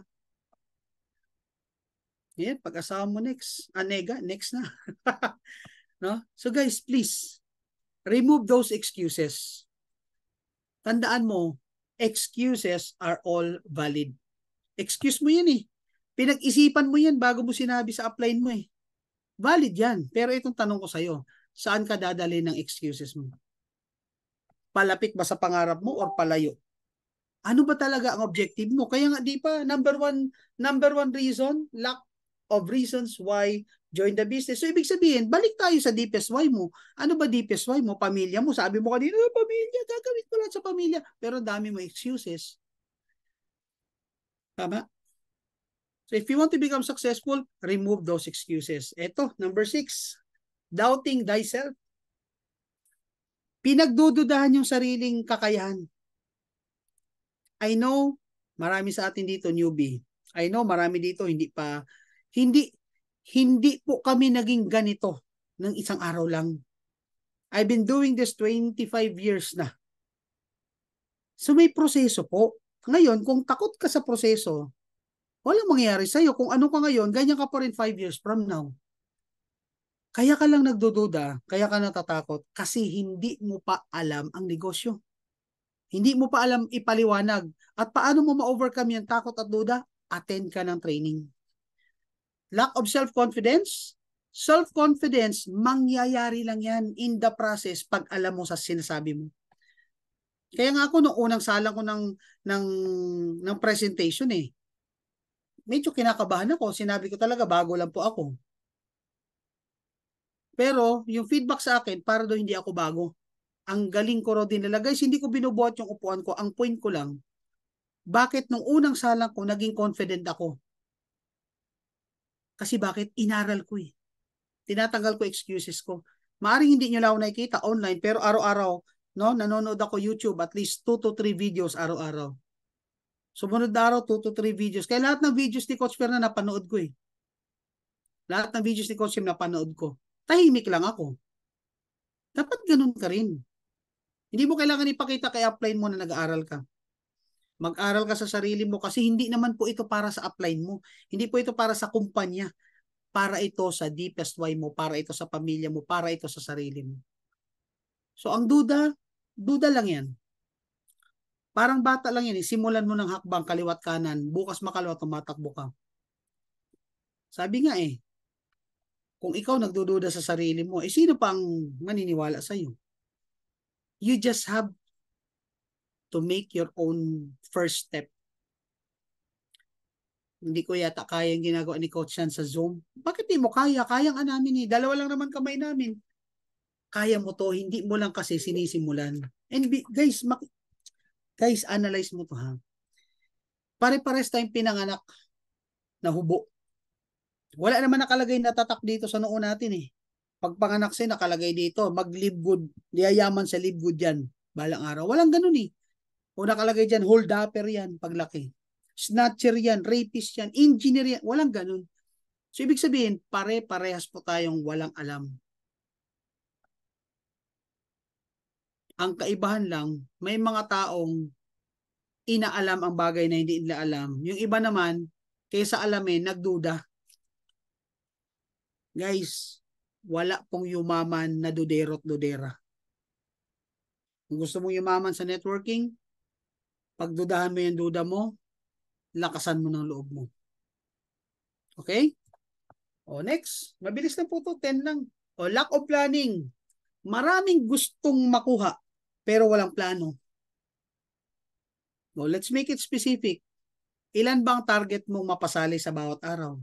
A: Yan, pag-asawa mo next. Nega, next na. No? So guys, please, remove those excuses. Tandaan mo, excuses are all valid. Excuse mo yan eh. Pinag-isipan mo yan bago mo sinabi sa upline mo eh. Valid yan. Pero itong tanong ko sa'yo, saan ka dadali ng excuses mo? Palapit ba sa pangarap mo or palayo? Ano ba talaga ang objective mo? Kaya nga di pa, number one reason, lack of reasons why join the business. So ibig sabihin, balik tayo sa deepest why mo. Ano ba deepest why mo? Pamilya mo. Sabi mo kanina, pamilya, gagawin ko lang sa pamilya. Pero dami mo excuses. Tama? So if you want to become successful, remove those excuses. Ito, number 6, doubting thyself. Pinagdududahan yung sariling kakayahan. I know, marami sa atin dito newbie. I know, marami dito hindi po kami naging ganito ng isang araw lang. I've been doing this 25 years na. So may proseso po. Ngayon, kung takot ka sa proseso, walang mangyayari sa'yo. Kung ano ka ngayon, ganyan ka pa rin 5 years from now. Kaya ka lang nagdududa, kaya ka natatakot, kasi hindi mo pa alam ang negosyo. Hindi mo pa alam ipaliwanag. At paano mo ma-overcome yung takot at duda? Attend ka ng training. Lack of self-confidence? Self-confidence, mangyayari lang yan in the process pag alam mo sa sinasabi mo. Kaya nga ako nung unang salang ko ng presentation eh, medyo kinakabahan ako. Sinabi ko talaga, bago lang po ako. Pero yung feedback sa akin, para daw hindi ako bago. Ang galing ko raw din nila. Guys, hindi ko binubuhat yung upuan ko. Ang point ko lang, bakit nung unang salang ko, naging confident ako? Kasi bakit? Inaral ko eh. Tinatanggal ko excuses ko. Maaring hindi nyo lang ako nakikita online, pero araw-araw, no, nanonood ako YouTube, at least 2 to 3 videos araw-araw. Sumunod na araw, 2 to 3 videos. Kaya lahat ng videos ni Coach Fer na napanood ko eh. Lahat ng videos ni Coach Fer napanood ko. Tahimik lang ako. Dapat ganun ka rin. Hindi mo kailangan ipakita kay upline mo na nag-aaral ka. Mag-aral ka sa sarili mo kasi hindi naman po ito para sa upline mo. Hindi po ito para sa kumpanya. Para ito sa deepest why mo, para ito sa pamilya mo, para ito sa sarili mo. So ang duda lang yan. Parang bata lang yan. Simulan mo ng hakbang, kaliwat kanan, bukas makaliwat, tumatakbo ka. Sabi nga eh, kung ikaw nagdududa sa sarili mo, sino pang maniniwala sa'yo? You just have to make your own first step. Hindi ko yata kaya yung ginagawa ni Coach Yan sa Zoom. Bakit di mo kaya? Kaya nga namin eh. Dalawa lang naman kamay namin. Kaya mo to, hindi mo lang kasi sinisimulan. And guys, analyze mo to ha. Pare-pares tayong pinanganak na hubo. Wala naman nakalagay na tatak dito sa noo natin eh. Pag panganak siya, nakalagay dito, mag-live good, yayaman sa live good yan, balang araw. Walang ganun eh. O nakalagay dyan, hold upper yan, paglaki. Snatcher yan, rapist yan, engineer yan, walang ganun. So ibig sabihin, pare-parehas po tayong walang alam. Ang kaibahan lang, may mga taong inaalam ang bagay na hindi nila alam. Yung iba naman, kaysa alamin, nagduda. Guys, wala pong yumaman na duderot dudera. Kung gusto mong yumaman sa networking, pagdudahan mo yung duda mo, lakasan mo ng loob mo. Okay? O next, mabilis na po to, 10 lang. O lack of planning. Maraming gustong makuha, pero walang plano. O let's make it specific. Ilan ba ang target mong mapasali sa bawat araw?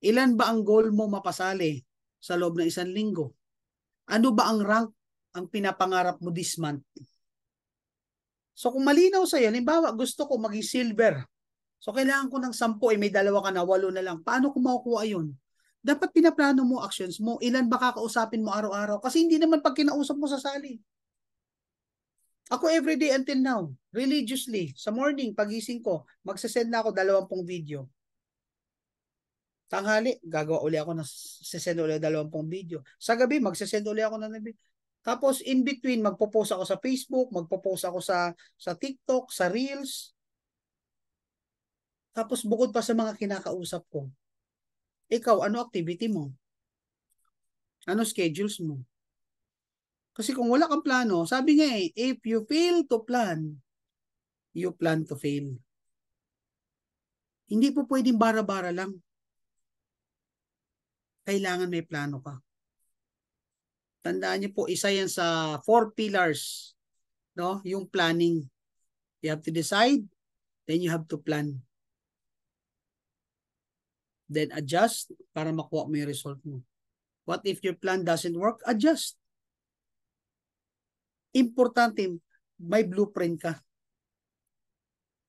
A: Ilan ba ang goal mo mapasali sa loob ng 1 linggo? Ano ba ang rank ang pinapangarap mo this month? So kung malinaw sa'yo, halimbawa gusto ko maging silver. So kailangan ko ng 10, may 2 ka na, 8 na lang. Paano ko makukuha yun? Dapat pinaplano mo actions mo. Ilan ba kakausapin mo araw-araw? Kasi hindi naman pag kinausap mo sasali. Ako everyday until now, religiously, sa morning, pagising ko, magsasend na ako 20 video. Tanghali, gagawa uli ako ng sesend uli 20 video. Sa gabi, magsasend uli ako ng video. Tapos in between, magpo-post ako sa Facebook, magpo-post ako sa TikTok, sa Reels. Tapos bukod pa sa mga kinakausap ko. Ikaw, ano activity mo? Ano schedules mo? Kasi kung wala kang plano, sabi nga if you fail to plan, you plan to fail. Hindi po pwedeng bara-bara lang. Kailangan may plano ka. Tandaan niyo po, isa yan sa 4 pillars, no? Yung planning. You have to decide, then you have to plan. Then adjust para makuha mo yung result mo. What if your plan doesn't work? Adjust. Importante, may blueprint ka.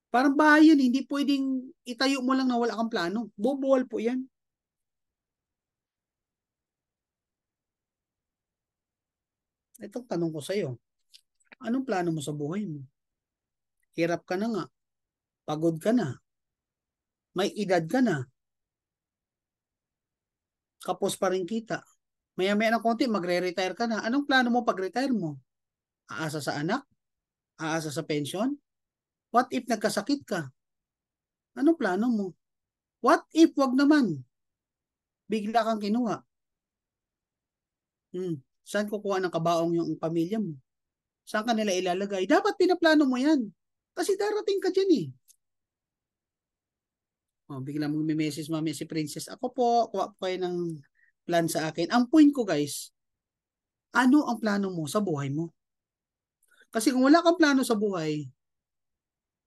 A: Parang bahay yan, hindi pwedeng itayo mo lang na wala kang plano. Bubuwal po yan. Itong tanong ko sa'yo, anong plano mo sa buhay mo? Hirap ka na nga. Pagod ka na. May edad ka na. Kapos pa rin kita. Maya-maya ng konti, magre-retire ka na. Anong plano mo pag-retire mo? Aasa sa anak? Aasa sa pension? What if nagkasakit ka? Anong plano mo? What if wag naman? Bigla kang kinuha. Saan kukuha ng kabaong yung pamilya mo? Saan ka nila ilalagay? Dapat pinaplano mo yan. Kasi darating ka dyan eh. Oh, bigla mong may message mami si Princess. Ako po, kuha po kayo ng plan sa akin. Ang point ko guys, ano ang plano mo sa buhay mo? Kasi kung wala kang plano sa buhay,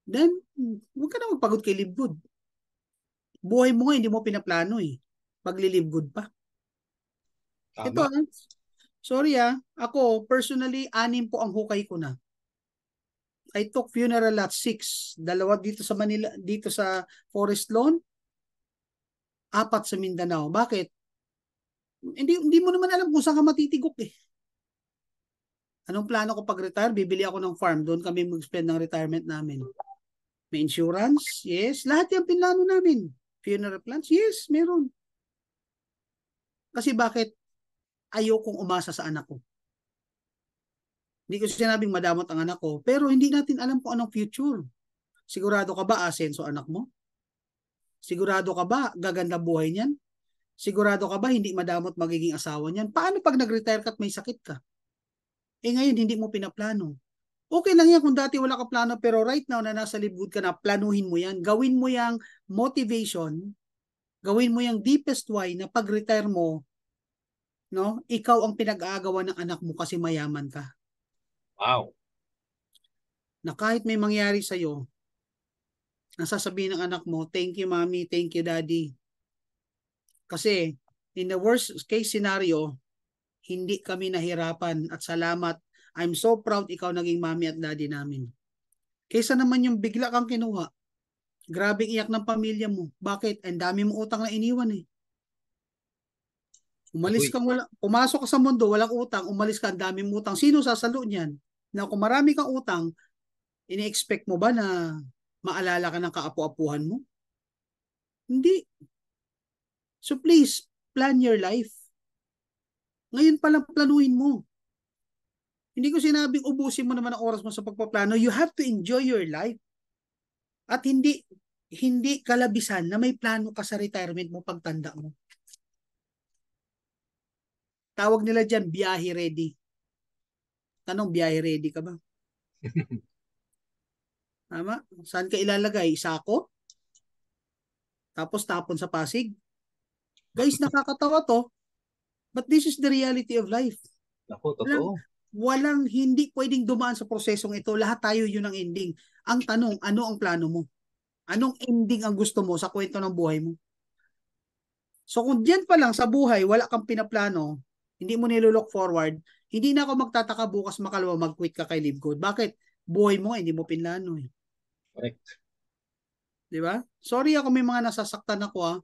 A: then huwag ka na magpagod kay Live Good. Buhay mo nga, hindi mo pinaplano eh. Pagli-live good pa. Ito,
B: Tama.
A: sorry ako personally, 6 po ang hukay ko na. I took funeral at 6. 2 dito sa Manila, dito sa Forest Lawn, 4 sa Mindanao. Bakit? Hindi mo naman alam kung saan ka matitigok eh. Anong plano ko pag-retire? Bibili ako ng farm. Doon kami mag-spend ng retirement namin. May insurance? Yes. Lahat yung pinlano namin. Funeral plans? Yes, meron. Kasi bakit? Ayokong umasa sa anak ko. Hindi ko sinabing madamot ang anak ko, pero hindi natin alam kung anong future. Sigurado ka ba asenso anak mo? Sigurado ka ba gaganda buhay niyan? Sigurado ka ba hindi madamot magiging asawa niyan? Paano pag nag-retire ka at may sakit ka? Eh ngayon hindi mo pinaplano. Okay lang yan kung dati wala ka plano, pero right now na nasa Live Good ka na, planuhin mo yan. Gawin mo yung motivation, gawin mo yung deepest why na pag-retire mo, no, ikaw ang pinag-aagawan ng anak mo kasi mayaman ka.
B: Wow.
A: Na kahit may mangyari sa'yo, nasasabihin ng anak mo, thank you mommy, thank you daddy. Kasi in the worst case scenario, hindi kami nahirapan at salamat. I'm so proud ikaw naging mommy at daddy namin. Kaysa naman yung bigla kang kinuha, grabing iyak ng pamilya mo. Bakit? Ang dami mong utang na iniwan eh. Umalis
B: Agree.
A: kang pumasok ka sa mundo, walang utang, umalis ka, ang dami mong utang. Sino sasalo niyan? Na kung marami kang utang, ini-expect mo ba na maalala ka ng kaapu-apuhan mo? Hindi. So please, plan your life. Ngayon pa lang planuhin mo. Hindi ko sinabing ubusin mo naman ang oras mo sa pagpaplano. You have to enjoy your life. At hindi kalabisan na may plano ka sa retirement mo pagtanda mo. Tawag nila dyan, biyahe ready. Tanong, biyahe ready ka ba? Tama? Saan ka ilalagay? Sako? Tapos tapon sa Pasig? Guys, nakakatawa to. But this is the reality of life.
B: Ako,
A: Walang,
B: totoo.
A: walang hindi pwedeng dumaan sa prosesong ito. Lahat tayo yun ang ending. Ang tanong, ano ang plano mo? Anong ending ang gusto mo sa kwento ng buhay mo? So kung diyan pa lang sa buhay, wala kang pinaplano, hindi mo nilolook forward, hindi na ako magtataka bukas makalawa mag-quit ka kay Live Good. Bakit? Buhay mo nga, hindi mo pinlano eh.
B: Correct.
A: Di ba? Sorry ako may mga nasasaktan ako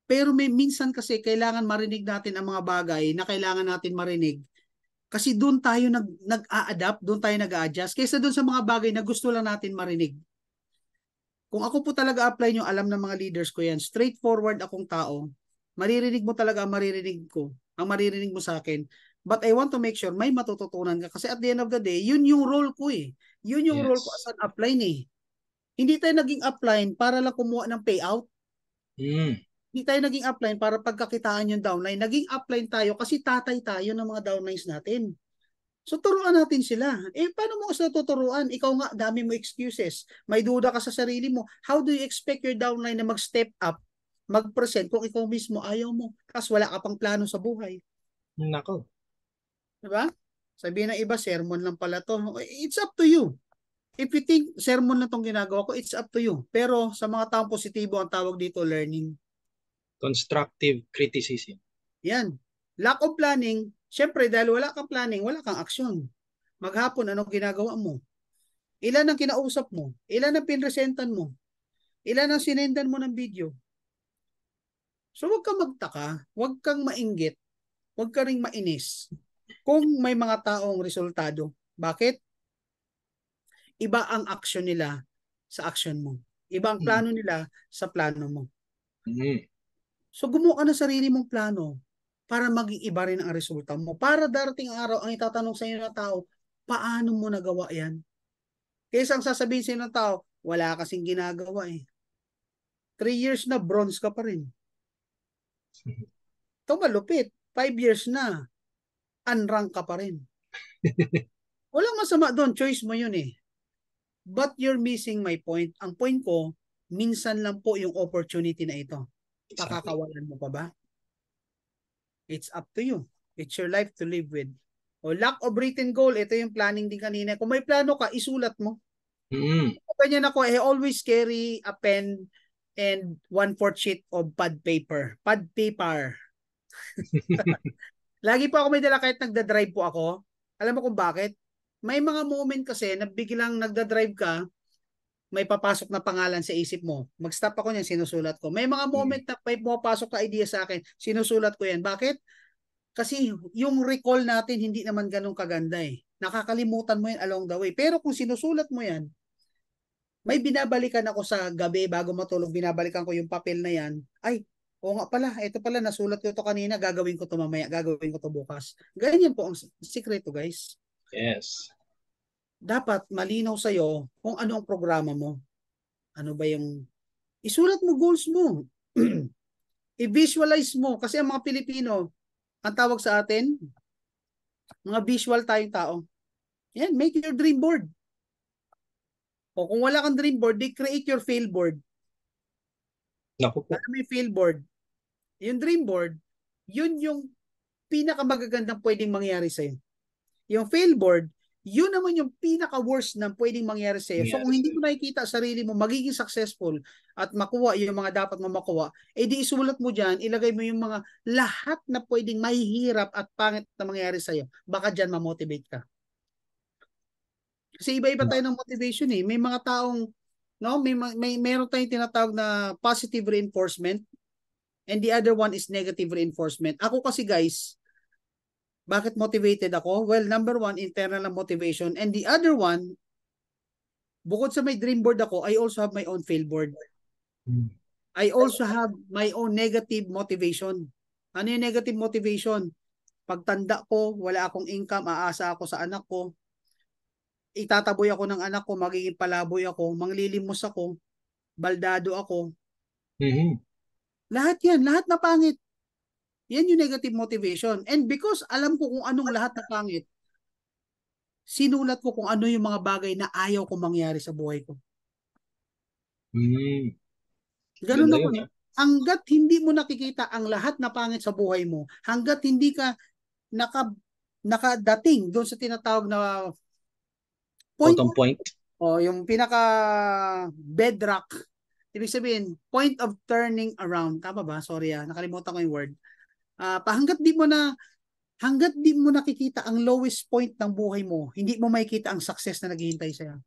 A: pero may minsan kasi kailangan marinig natin ang mga bagay na kailangan natin marinig. Kasi doon tayo nag-a-adapt, doon tayo nag-a-adjust, kaysa doon sa mga bagay na gusto lang natin marinig. Kung ako po talaga apply nyo, alam ng mga leaders ko yan, straightforward akong tao, maririnig mo talaga ang maririnig ko, ang maririnig mo sa akin. But I want to make sure may matututunan ka. Kasi at the end of the day, yun yung role ko eh. Yun yung role ko as
B: Yes.
A: an upline eh. Hindi tayo naging upline para lang kumuha ng payout.
B: Mm.
A: Hindi tayo naging upline para pagkakitaan yung downline. Naging upline tayo kasi tatay tayo ng mga downlines natin. So turuan natin sila. Paano mo kasi tuturuan? Ikaw nga, dami mo excuses. May duda ka sa sarili mo. How do you expect your downline na mag-step up, mag-present kung ikaw mismo ayaw mo? Kasi wala ka pang plano sa buhay.
B: Nako.
A: Diba? Sabihin ng iba, sermon lang pala to. It's up to you. If you think sermon lang tong ginagawa ko, it's up to you. Pero sa mga taong positibo, ang tawag dito, learning.
B: Constructive criticism.
A: Yan. Lack of planning, syempre dahil wala kang planning, wala kang aksyon. Maghapon, anong ginagawa mo? Ilan ang kinausap mo? Ilan ang pinresentan mo? Ilan ang sinendan mo ng video? So huwag kang magtaka, huwag kang mainggit, huwag ka ring mainis kung may mga taong resultado. Bakit? Iba ang aksyon nila sa aksyon mo. Iba ang plano nila sa plano mo.
B: Mm.
A: So gumawa ka ng sarili mong plano para maging iba rin ang resulta mo. Para darating araw, ang itatanong sa inyo ng tao, paano mo nagawa yan? Kaysa ang sasabihin sa inyo ng tao, wala kasing ginagawa eh. 3 years na, bronze ka pa rin. Ito malupit. 5 years na, unrank ka pa rin. Walang masama doon, choice mo yun eh. But you're missing my point. Ang point ko, minsan lang po yung opportunity na ito.
B: Exactly.
A: Pakakawalan mo pa ba? It's up to you. It's your life to live with. O lack of written goal, ito yung planning din kanina. Kung may plano ka, isulat mo.
B: Mm.
A: Ganyan ako, I always carry a pen and 1/4 sheet of pad paper. Pad paper. Lagi po ako may dala kahit nagda-drive po ako. Alam mo kung bakit? May mga moment kasi na biglang nagda-drive ka, may papasok na pangalan sa isip mo. Mag-stop ako niyan, sinusulat ko. May mga moment na may pumapasok na idea sa akin, sinusulat ko yan. Bakit? Kasi yung recall natin hindi naman ganun kaganda eh. Nakakalimutan mo yan along the way. Pero kung sinusulat mo yan, may binabalikan ako sa gabi bago matulog, binabalikan ko yung papel na yan. Ay, oo nga pala, ito pala, nasulat ko ito kanina, gagawin ko ito mamaya, gagawin ko ito bukas. Ganyan po ang sikreto, guys.
B: Yes.
A: Dapat malinaw sa'yo kung ano ang programa mo. Ano ba yung... Isulat mo goals mo. I-visualize mo. Kasi ang mga Pilipino, ang tawag sa atin, mga visual tayong tao. Yan, make your dream board. O kung wala kang dream board, di create your fail board.
B: Naku po.
A: Ano may fail board? Yung dream board, yun yung pinakamagagandang pwedeng mangyari sa'yo. Yung fail board, yun naman yung pinaka-worst na pwedeng mangyari sa'yo. So kung hindi mo nakikita sarili mo magiging successful at makuha yung mga dapat mo makuha, di isulat mo dyan, ilagay mo yung mga lahat na pwedeng mahihirap at pangit na mangyari sa'yo. Baka dyan ma-motivate ka. Kasi iba-iba tayo ng motivation eh. May mga taong, no, meron tayong tinatawag na positive reinforcement and the other one is negative reinforcement. Ako kasi guys, bakit motivated ako? Well, number one, internal motivation. And the other one, bukod sa may dream board ako, I also have my own fail board. I also have my own negative motivation. Ano yung negative motivation? Pagtanda ko, wala akong income, aasa ako sa anak ko, itataboy ako ng anak ko, magiging palaboy ako, manglilimos ako, baldado ako.
B: Mm-hmm.
A: Lahat yan, lahat na pangit. Yan yung negative motivation. And because alam ko kung anong lahat na pangit, sinulat ko kung ano yung mga bagay na ayaw ko mangyari sa buhay ko. Ganun
B: Ganda
A: ako
B: yun,
A: eh. Hanggat hindi mo nakikita ang lahat na pangit sa buhay mo, hanggat hindi ka nakadating doon sa tinatawag na point,
B: bottom point.
A: o yung pinaka bedrock, ibig sabihin, point of turning around. Tama ba? Sorry nakalimutan ko yung word. hanggat di mo nakikita ang lowest point ng buhay mo, hindi mo makikita ang success na naghihintay sa'yo.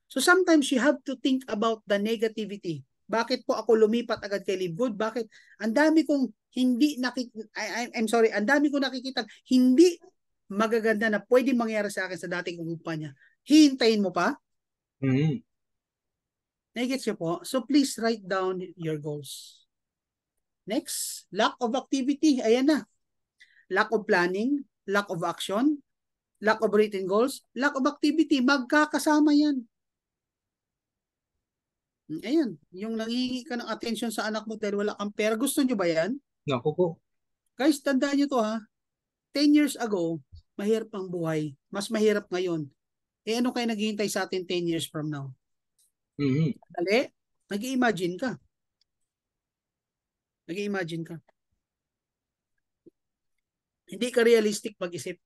A: So sometimes you have to think about the negativity. Bakit po ako lumipat agad kay Live Good? Bakit? Ang dami kong hindi I'm sorry, ang dami kong nakikita hindi magaganda na pwede mangyari sa akin sa dating kumpanya. Hihintayin mo pa?
B: Mm-hmm.
A: Nagets niyo po? So please write down your goals. Next, lack of activity. Ayan na. Lack of planning, lack of action, lack of written goals, lack of activity. Magkakasama yan. Ayan, yung nangihingi ka ng attention sa anak mo dahil wala kang pera. Gusto nyo ba yan?
B: Naku po.
A: Guys, tandaan nyo to ha. 10 years ago, mahirap ang buhay. Mas mahirap ngayon. Eh ano kayo naghihintay sa atin 10 years from now?
B: Mm-hmm.
A: Dali, nag-i-imagine ka. Nag-i-imagine ka. Hindi ka realistic mag-isip.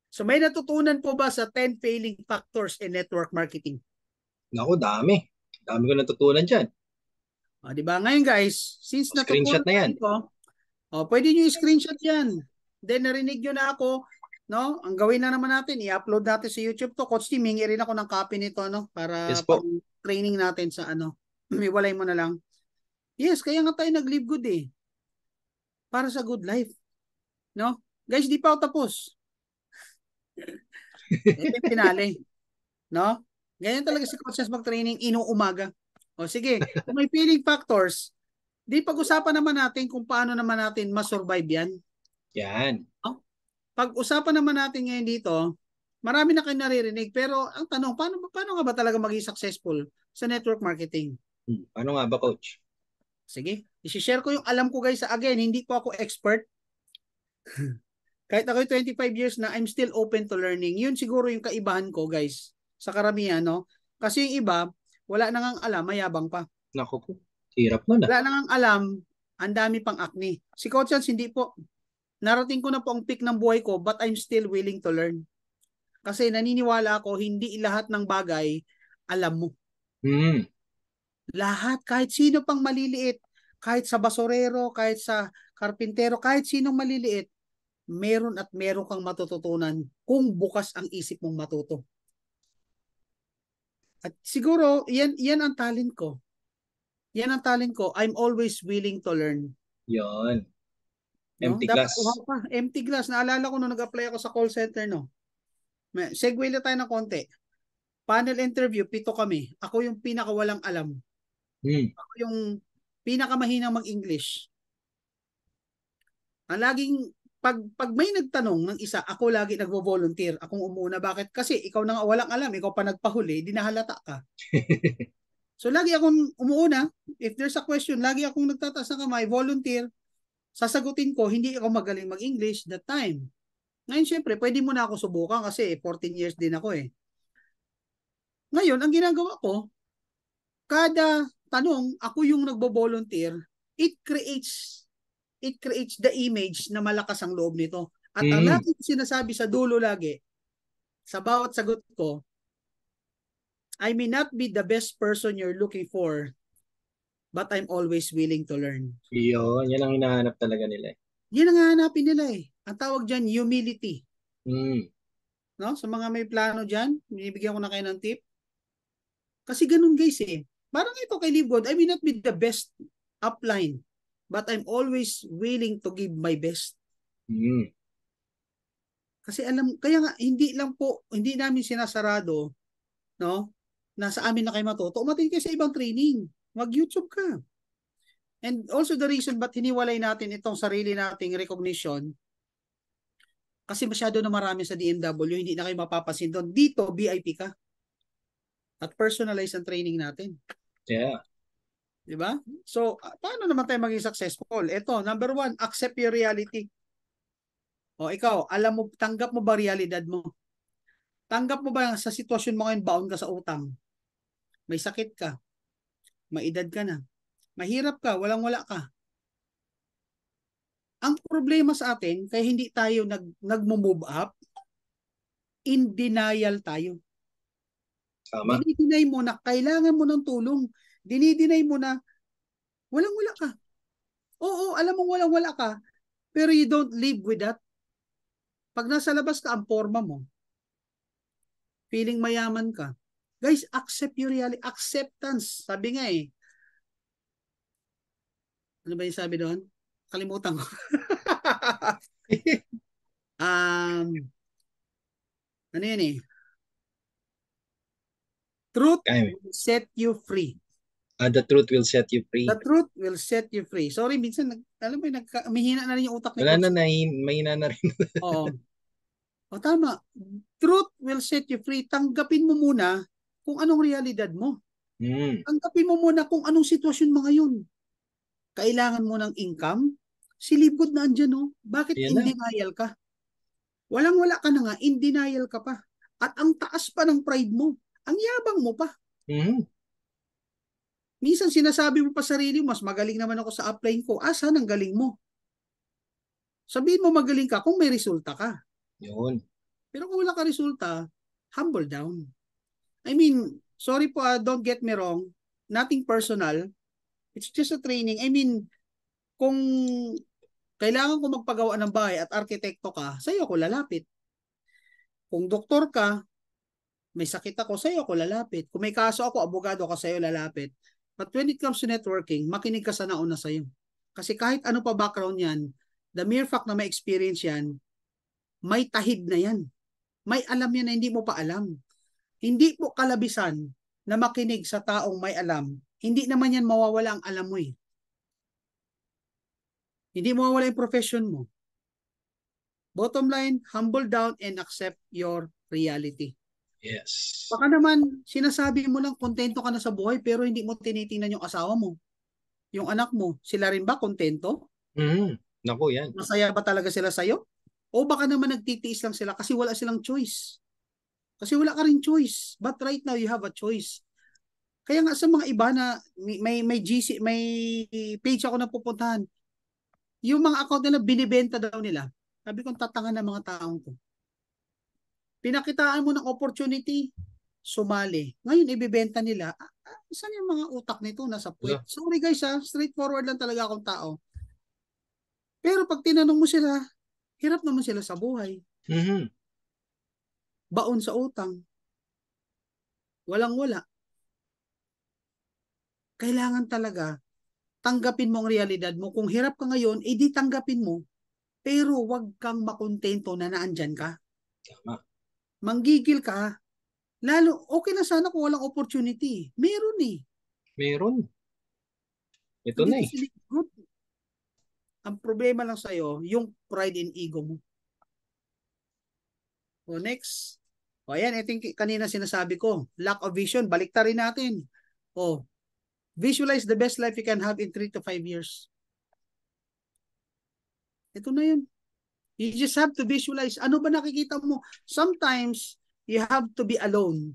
A: So may natutunan po ba sa 10 failing factors in network marketing?
B: Naku, dami. Dami ko natutunan dyan.
A: Di ba? Ngayon guys, since
B: Screenshot
A: natutunan
B: na yan.
A: ko, pwede nyo i-screenshot yan. Then narinig nyo na ako, no? Ang gawin na naman natin, i-upload natin sa YouTube to. Coach Tim, hingi rin ako ng copy nito, no? Para
B: Yes po.
A: pang training natin sa ano. Iwalay mo na lang. Yes, kaya nga tayo nag-live good eh. Para sa good life. No? Guys, di pa ako tapos. Ito yung pinali. No? Ganyan talaga si Coach Sens mag-training inuumaga. O sige, kung may feeling factors, di pag-usapan naman natin kung paano naman natin masurvive yan.
B: Yan.
A: No? Pag-usapan naman natin ngayon dito, marami na kayo naririnig, pero ang tanong, paano nga ba talaga maging successful sa network marketing?
B: Paano nga ba, Coach?
A: Sige, i-share ko yung alam ko guys. Again, hindi po ako expert. Kahit ako 25 years na, I'm still open to learning. Yun siguro yung kaibahan ko guys, sa karamihan, no? Kasi yung iba, wala nang alam, mayabang pa.
B: Naku po, hirap na.
A: Wala nang alam, ang dami pang acne. Si Coach Hans, hindi po. Narating ko na po ang peak ng buhay ko, but I'm still willing to learn. Kasi naniniwala ako, hindi lahat ng bagay alam mo. Lahat, kahit sino pang maliliit, kahit sa basurero, kahit sa karpintero, kahit sinong maliliit, meron at meron kang matututunan kung bukas ang isip mong matuto. At siguro, yan ang talent ko. Yan ang talent ko. I'm always willing to learn.
B: Yan.
A: No?
B: Empty
A: Dapat
B: glass.
A: uhaw pa. Empty glass. Naalala ko nung nag-apply ako sa call center, no? Segue na tayo ng konti. Panel interview, 7 kami. Ako yung pinakawalang alam. Ako yung pinakamahinang mag-English. Ang laging, pag may nagtanong ng isa, ako lagi nagvo-volunteer. Akong umuuna. Bakit? Kasi ikaw na nga walang alam. Ikaw pa nagpahuli, di nahalata ka. So lagi akong umuuna. If there's a question, lagi akong nagtataas ng kamay, volunteer. Sasagutin ko, hindi ako magaling mag-English that time. Ngayon, syempre, pwede mo na ako subukan kasi 14 years din ako eh. Ngayon, ang ginagawa ko, kada tanong, ako yung nagbo-volunteer, it creates the image na malakas ang loob nito. At ang lagi sinasabi sa dulo lagi, sa bawat sagot ko, I may not be the best person you're looking for, but I'm always willing to learn.
B: Yan ang hinahanap talaga nila eh.
A: Yan ang hahanapin nila eh. Ang tawag dyan, humility. No? Sa mga may plano dyan, binibigyan ko na kayo ng tip. Kasi ganun guys eh. Parang ito kay Live Good, I may not be the best upline, but I'm always willing to give my best. Kasi kaya nga, hindi namin sinasarado, no? Nasa amin na kayo matuto. Umatin kayo sa ibang training. Mag-YouTube ka. And also the reason ba't hiniwalay natin itong sarili nating recognition, kasi masyado na marami sa DMW, hindi na kayo mapapansin doon. Dito, VIP ka. At personalize ang training natin.
B: Yeah.
A: Diba? So, paano naman tayo maging successful? Ito, number 1, accept your reality. O ikaw, tanggap mo ba realidad mo? Tanggap mo ba sa sitwasyon mo ngayon, baon ka sa utang? May sakit ka? May edad ka na? Mahirap ka? Walang-wala ka? Ang problema sa atin, kaya hindi tayo nag-move up, in denial tayo.
B: Tama.
A: Dinideny mo na kailangan mo ng tulong. Dinideny mo na walang-wala ka. Oo, alam mo walang-wala ka, pero you don't live with that. Pag nasa labas ka, ang forma mo, feeling mayaman ka. Guys, accept your reality. Acceptance. Sabi nga eh. Ano ba yung sabi doon? Kalimutan ko. Ano yun eh? Truth
B: Kaya,
A: will set you free.
B: the truth will set you
A: The
B: free.
A: truth will set you free. Sorry, minsan, alam mo, mahina na rin yung utak ni
B: Wala
A: Coach.
B: na, mahina na rin.
A: Oo. O tama. Truth will set you free. Tanggapin mo muna kung anong realidad mo.
B: Hmm.
A: Tanggapin mo muna kung anong sitwasyon mo ngayon. Kailangan mo ng income? Si Libgod na andyan, no? Bakit
B: Yan
A: in
B: na.
A: denial ka? Walang-wala ka na nga, in denial ka pa. At ang taas pa ng pride mo. Ang yabang mo pa.
B: Mhm.
A: Minsan sinasabi mo pa sarili mo, mas magaling naman ako sa upline ko. Saan ang galing mo? Sabihin mo magaling ka kung may resulta ka.
B: Yun.
A: Pero kung wala ka resulta, humble down. I mean, sorry po, don't get me wrong. Nothing personal. It's just a training. I mean, kung kailangan ko magpagawa ng bahay at arkitekto ka, sa'yo ako lalapit. Kung doktor ka, may sakit ako, sa'yo ako lalapit. Kung may kaso ako, abogado ka, sa'yo lalapit. But when it comes to networking, makinig ka sa nauna sa'yo. Kasi kahit ano pa background yan, the mere fact na may experience yan, may tahid na yan. May alam yan na hindi mo pa alam. Hindi po kalabisan na makinig sa taong may alam. Hindi naman yan mawawala ang alam mo eh. Hindi mawawala yung profession mo. Bottom line, humble down and accept your reality.
B: Yes.
A: Baka naman, sinasabi mo lang kontento ka na sa buhay pero hindi mo tinitingnan yung asawa mo, yung anak mo. Sila rin ba kontento?
B: Mhm. Naku, yan.
A: Masaya ba talaga sila sa'yo? O baka naman nagtitiis lang sila kasi wala silang choice. Kasi wala ka rin choice. But right now, you have a choice. Kaya nga sa mga iba na may GC, may page ako na pupuntahan, yung mga account nila, binibenta daw nila. Sabi ko, tatangan ng mga taong to. Pinakitaan mo ng opportunity, sumali. Ngayon, ibibenta nila. Saan yung mga utak nito? Nasa puwet.
B: Wala.
A: Sorry guys ha, straightforward lang talaga akong tao. Pero pag tinanong mo sila, hirap naman sila sa buhay.
B: Mhm.
A: Baon sa utang. Walang-wala. Kailangan talaga, tanggapin mo ang realidad mo. Kung hirap ka ngayon, edi tanggapin mo. Pero wag kang makontento na naandyan ka.
B: Tama.
A: Manggigil ka. Lalo, okay na sana kung walang opportunity. Meron eh.
B: Meron. Ito na
A: Andito
B: eh.
A: si Good. Ang problema lang sa'yo, yung pride and ego mo. O next. O ayan, ito yung kanina sinasabi ko. Lack of vision, baliktarin natin. O, visualize the best life you can have in 3 to 5 years. Ito na yun. You just have to visualize. Ano ba nakikita mo? Sometimes, you have to be alone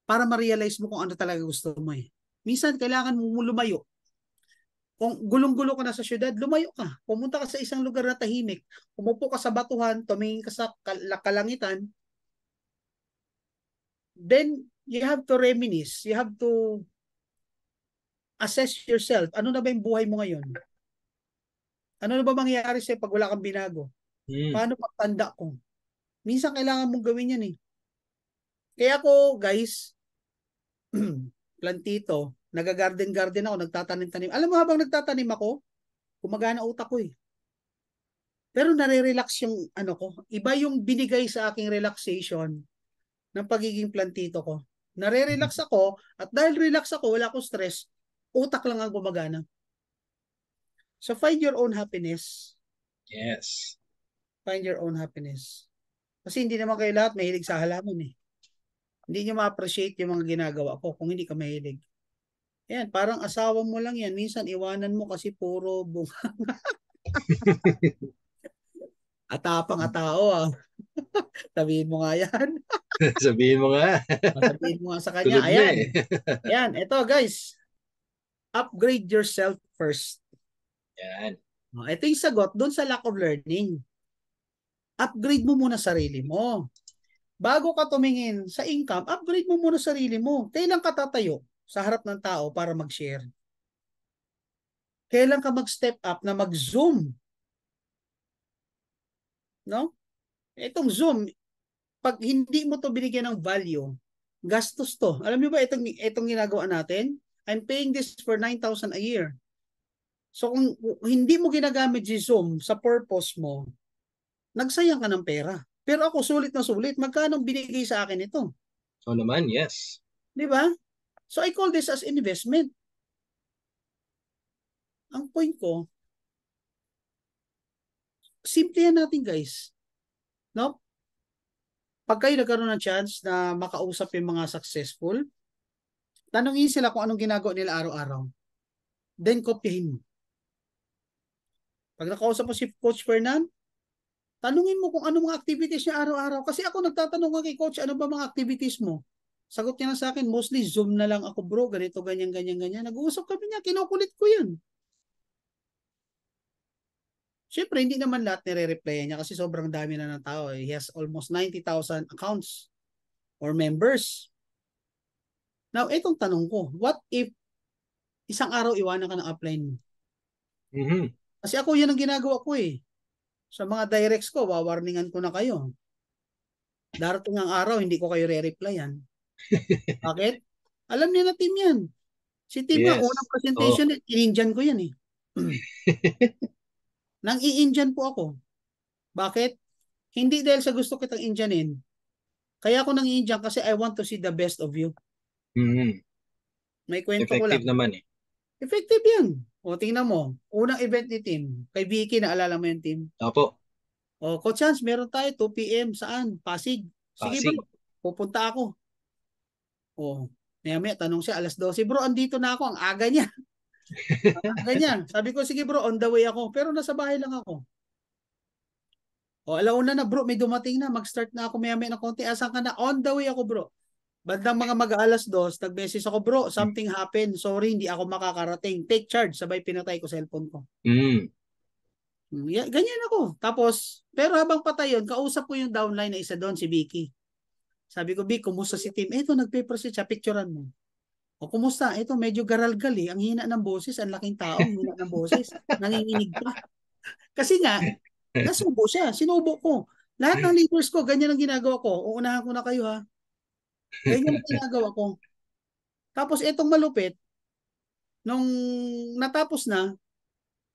A: para ma-realize mo kung ano talaga gusto mo eh. Minsan, kailangan mo lumayo. Kung gulong-gulo ka na sa syudad, lumayo ka. Pumunta ka sa isang lugar na tahimik. Umupo ka sa batuhan, tumingin ka sa kalangitan. Then, you have to reminisce. You have to assess yourself. Ano na ba yung buhay mo ngayon? Ano na ba mangyayari sa'yo pag wala kang binago?
B: Hmm.
A: Paano pagtanda ko? Minsan kailangan mong gawin yan eh. Kaya ako, guys, plantito, nagagarden-garden ako, nagtatanim-tanim. Alam mo, habang nagtatanim ako, gumagana utak ko eh. Pero nare-relax yung ano ko. Iba yung binigay sa aking relaxation ng pagiging plantito ko. Nare-relax ako at dahil relax ako, wala akong stress, utak lang ang gumagana. So find your own happiness.
B: Yes.
A: Find your own happiness. Kasi hindi naman kayo lahat mahilig sa halaman eh. Hindi nyo ma-appreciate yung mga ginagawa ko kung hindi ka mahilig. Yan, parang asawa mo lang yan. Minsan iwanan mo kasi puro bunga. Atapang tao ah. Sabihin mo nga yan.
B: Sabihin mo nga.
A: Sabihin mo nga sa kanya.
B: Tulad na
A: Ayan.
B: eh.
A: Ayan. Ito guys. Upgrade yourself first.
B: Yan.
A: Ito yung sagot doon sa lack of learning. Upgrade mo muna sarili mo. Bago ka tumingin sa income, upgrade mo muna sarili mo. Kailan ka tatayo sa harap ng tao para mag-share? Kailan ka mag-step up na mag-zoom? No? Itong Zoom, pag hindi mo to binigyan ng value, gastos to. Alam niyo ba itong ginagawa natin? I'm paying this for 9,000 a year. So kung hindi mo ginagamit si Zoom sa purpose mo, nagsayang ka ng pera. Pero ako sulit na sulit, magkano binigay sa akin ito?
B: So naman, yes.
A: Di ba? So I call this as investment. Ang point ko, simplihan natin guys. No? Pag kayo nagkaroon ng chance na makausap yung mga successful, tanongin sila kung anong ginagawa nila araw-araw. Then kopyahin mo. Pag nakausap mo si Coach Fernan, tanungin mo kung anong mga activities niya araw-araw. Kasi ako nagtatanong nga kay Coach, ano ba mga activities mo? Sagot niya na sa akin, mostly Zoom na lang ako bro, ganito, ganyan, ganyan, ganyan. Nag-uusap kami niya, kinukulit ko yan. Siyempre, hindi naman lahat nire-replyan niya kasi sobrang dami na ng tao. He has almost 90,000 accounts or members. Now, itong tanong ko, what if isang araw iwanan ka ng upline mo?
B: Mm-hmm.
A: Kasi ako yan ang ginagawa ko eh. Sa mga directs ko, wawarningan ko na kayo. Darating ang araw, hindi ko kayo re-replyan. Bakit? Alam niya na team yan. Si team nga, unang
B: Yes.
A: presentation, in-Indian ko yan eh. Nang i-Indian po ako. Bakit? Hindi dahil sa gusto kitang Indianin. Kaya ako nang i-Indian kasi I want to see the best of you.
B: Mm-hmm.
A: May kwento ko
B: Effective
A: lang.
B: naman eh.
A: Effective yan. O, tingnan mo. Unang event ni team. Kay Vicky, naalala mo yung team?
B: Opo.
A: O, Coach Hans, meron tayo 2 p.m. Saan? Pasig. Sige bro,
B: Pasig.
A: pupunta ako. O, maya tanong siya, alas 12. Bro, andito na ako. Ang aga niya. Ang aga niya. Sabi ko, sige bro, on the way ako. Pero nasa bahay lang ako. O, alauna na bro, may dumating na. Mag-start na ako maya na konti. Asan ka na? On the way ako bro. Bandang mga mag-alas 2, nag-message ako, bro, something happened. Sorry, hindi ako makakarating. Take charge. Sabay pinatay ko cellphone ko.
B: Mm.
A: Ganyan ako. Tapos, pero habang patay yun, kausap ko yung downline na isa doon, si Vicky. Sabi ko, Vic, kumusta si team? Eto, nag-paper siya, picturean mo. O, kumusta? Eto, medyo garalgal eh. Ang hina ng boses, ang laking tao, ang hina ng boses. Nanginginig pa. Kasi nga, nasubo siya. Sinubo ko. Lahat ng leaders ko, ganyan ang ginagawa ko. Uunahan ko na kayo ha. Ganyan ang ginagawa ko. Tapos, etong malupit, nung natapos na,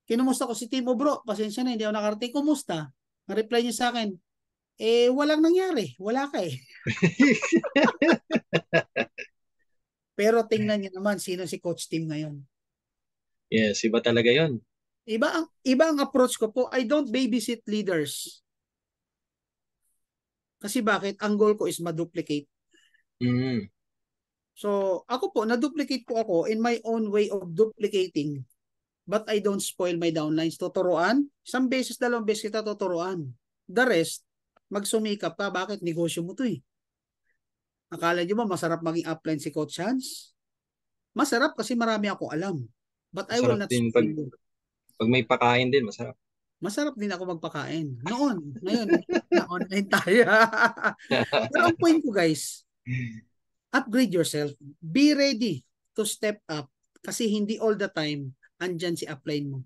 A: kinumusta ko si Timo, bro, pasensya na, hindi ako nakarating. Kumusta? Ang reply niya sa akin, walang nangyari. Wala ka eh. Pero tingnan niyo naman sino si Coach Tim ngayon.
B: Yes, iba talaga yon.
A: Iba ang approach ko po. I don't babysit leaders. Kasi bakit? Ang goal ko is ma-duplicate.
B: Mm.
A: So, ako po, na-duplicate po ako in my own way of duplicating. But I don't spoil my downlines. Tuturuan. Isang beses, 2 beses kita tuturuan. The rest, magsumikap ka. Bakit? Negosyo mo to eh. Akala nyo ba masarap maging upline si Coach Hans? Masarap kasi marami ako alam. But I will
B: Masarap
A: not
B: din
A: spoil you.
B: pag may pakain din, masarap.
A: Masarap din ako magpakain. Noon, ngayon, na online tayo. Pero ang point ko guys, upgrade yourself. Be ready to step up. Kasi hindi all the time, andyan si upline mo.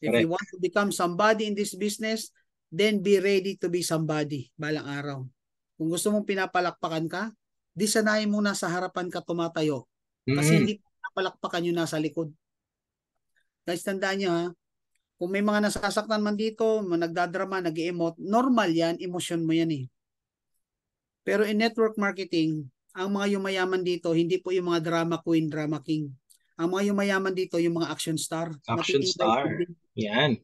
A: If you
B: Correct.
A: want to become somebody in this business, then be ready to be somebody balang araw. Kung gusto mong pinapalakpakan ka, di sanayin mo na sa harapan ka tumatayo. Kasi
B: Mm-hmm.
A: hindi pinapalakpakan yung nasa likod. Guys, tandaan nyo ha, kung may mga nasasaktan man dito, nagdadrama, nag-emote, normal yan, emosyon mo yan eh. Pero in network marketing, ang mga yumayaman dito, hindi po yung mga drama queen, drama king. Ang mga yumayaman dito, yung mga action star.
B: Action star. Yan.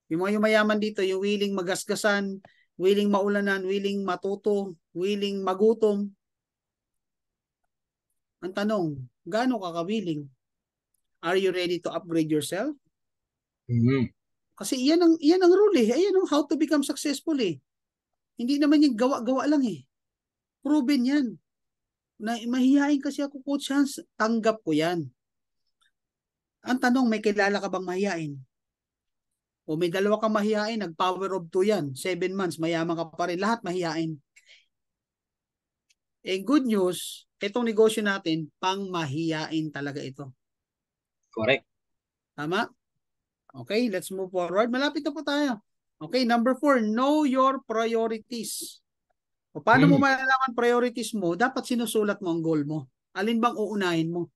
A: Yung mga yumayaman dito, yung willing magasgasan, willing maulanan, willing matuto, willing magutom. Ang tanong, gaano ka ka-willing? Are you ready to upgrade yourself?
B: Mm-hmm.
A: Kasi iyan ang rule eh. Ayan how to become successful eh. Hindi naman yung gawa-gawa lang eh. Proven yan. Na mahihain kasi ako, Coach Hans, tanggap ko yan. Ang tanong, may kilala ka bang mahihain? O may 2 kang mahihain, nag-power of 2 yan. 7 months, mayaman ka pa rin. Lahat mahihain. Good news, itong negosyo natin, pang mahihain talaga ito.
B: Correct.
A: Tama? Okay, let's move forward. Malapit na po tayo. Okay, number 4, know your priorities. O paano mo malalaman priorities mo? Dapat sinusulat mo ang goal mo. Alin bang uunahin mo?